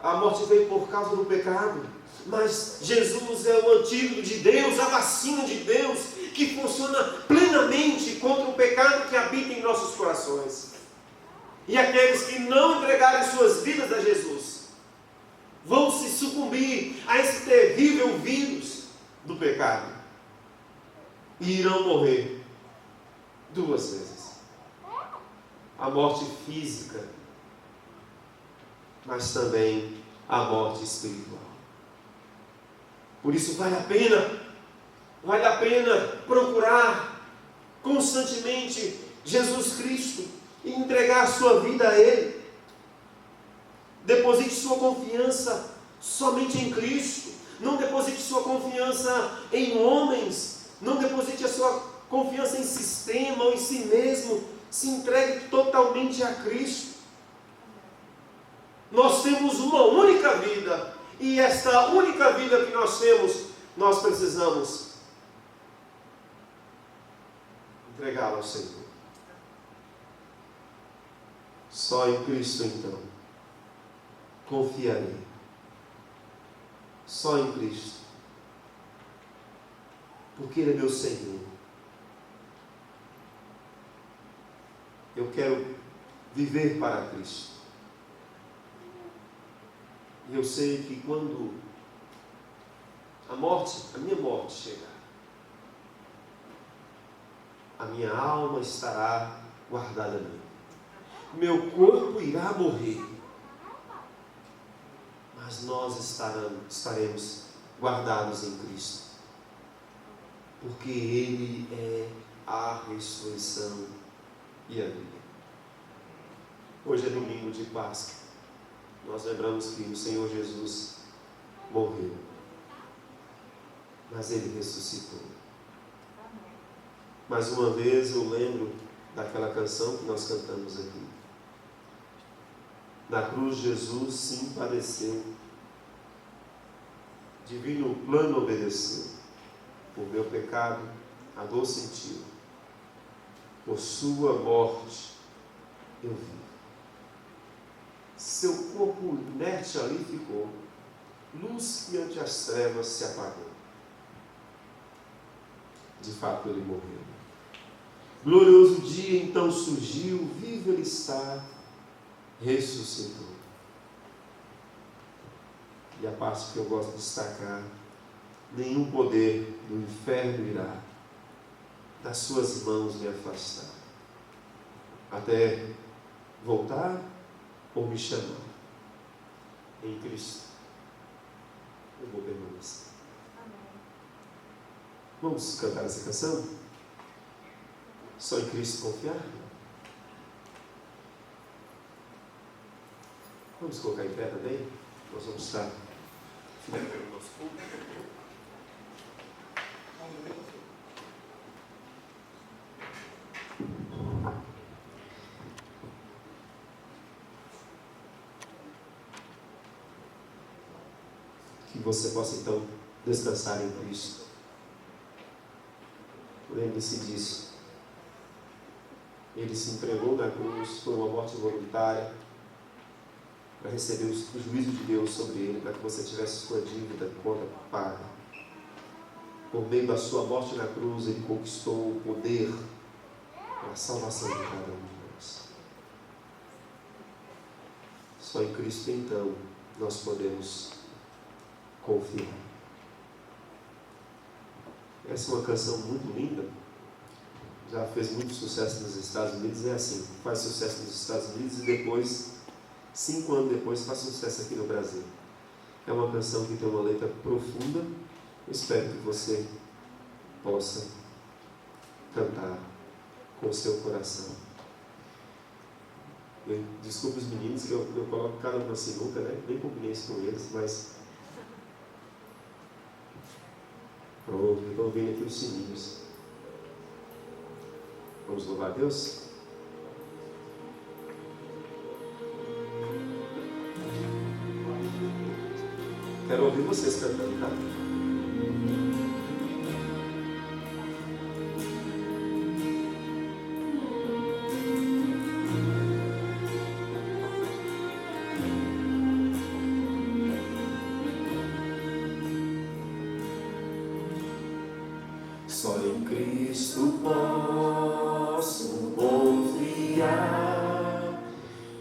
a morte veio por causa do pecado. Mas Jesus é o antídoto de Deus, a vacina de Deus, que funciona plenamente contra o pecado que habita em nossos corações. E aqueles que não entregarem suas vidas a Jesus vão se sucumbir a esse terrível vírus do pecado e irão morrer 2 vezes. a morte física, mas também a morte espiritual. Por isso vale a pena procurar constantemente Jesus Cristo e entregar a sua vida a Ele. Deposite sua confiança somente em Cristo. Não deposite sua confiança em homens. Não deposite a sua confiança em sistema ou em si mesmo. Se entregue totalmente a Cristo. Nós temos uma única vida. E esta única vida que nós temos, nós precisamos entregá-la ao Senhor. Só em Cristo então confiarei. Só em Cristo. Porque Ele é meu Senhor. Eu quero viver para Cristo. E eu sei que quando a minha morte chegar, a minha alma estará guardada nele. Meu corpo irá morrer, mas nós estaremos guardados em Cristo, porque Ele é a ressurreição e a vida. Hoje é domingo de Páscoa. Nós lembramos que o Senhor Jesus morreu, mas Ele ressuscitou. Mais uma vez eu lembro daquela canção que nós cantamos aqui. Na cruz Jesus sim padeceu, divino plano obedeceu, por meu pecado a dor sentiu, por sua morte eu vivo. Seu corpo inerte ali ficou, luz que ante as trevas se apagou. De fato ele morreu. Glorioso dia então surgiu, vivo ele está, ressuscitou. E a parte que eu gosto de destacar: nenhum poder do inferno irá das suas mãos me afastar, até voltar ou me chamar. Em Cristo eu vou permanecer. Vamos cantar essa canção? Só em Cristo confiar? Vamos colocar em pé também? Nós vamos estar finalizando o nosso culto. Que você possa então descansar em Cristo. Lembre-se disso. Ele se entregou na cruz, foi uma morte voluntária, para receber o juízo de Deus sobre ele, para que você tivesse sua dívida conta paga. Por meio da sua morte na cruz, ele conquistou o poder para a salvação de cada um de nós. Só em Cristo, então, nós podemos confiar. Essa é uma canção muito linda, já fez muito sucesso nos Estados Unidos. É assim, faz sucesso nos Estados Unidos e depois, 5 anos depois, faz sucesso aqui no Brasil. É uma canção que tem uma letra profunda. Eu espero que você possa cantar com o seu coração. Desculpe os meninos que eu coloco cada um na sinuca, né? Nem combinei isso com eles, mas pronto, eu estou ouvindo aqui os sininhos. Vamos louvar a Deus? Quero ouvir vocês cantando, tá? Só em Cristo posso confiar,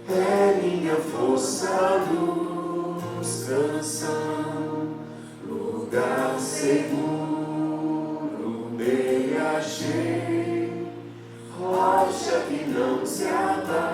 é minha força, luz, canção, lugar seguro, nele achei, rocha que não se abate.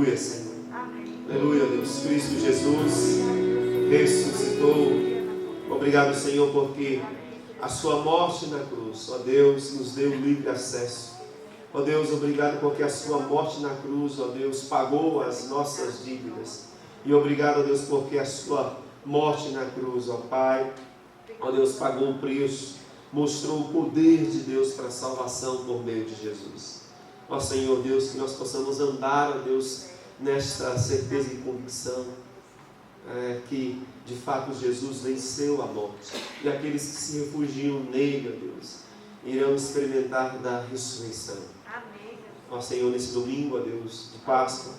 Aleluia, Senhor. Aleluia, Deus. Cristo Jesus ressuscitou. Obrigado, Senhor, porque a sua morte na cruz, ó Deus, nos deu livre acesso. Ó Deus, obrigado porque a sua morte na cruz, ó Deus, pagou as nossas dívidas. E obrigado, ó Deus, porque a sua morte na cruz, ó Pai, ó Deus, pagou o preço, mostrou o poder de Deus para a salvação por meio de Jesus. Ó Senhor Deus, que nós possamos andar, ó Deus, nesta certeza e convicção, que de fato Jesus venceu a morte. E aqueles que se refugiam nele, ó Deus, irão experimentar da ressurreição. Ó Senhor, nesse domingo, ó Deus, de Páscoa,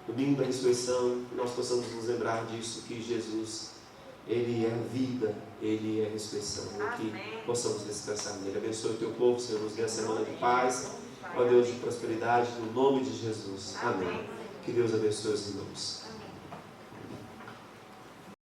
domingo da ressurreição, que nós possamos nos lembrar disso, que Jesus, Ele é a vida, Ele é a ressurreição, e que possamos descansar nele. Abençoe o teu povo, Senhor, nos dê a semana de paz, ó Deus, de prosperidade, no nome de Jesus. Amém. Que Deus abençoe os irmãos.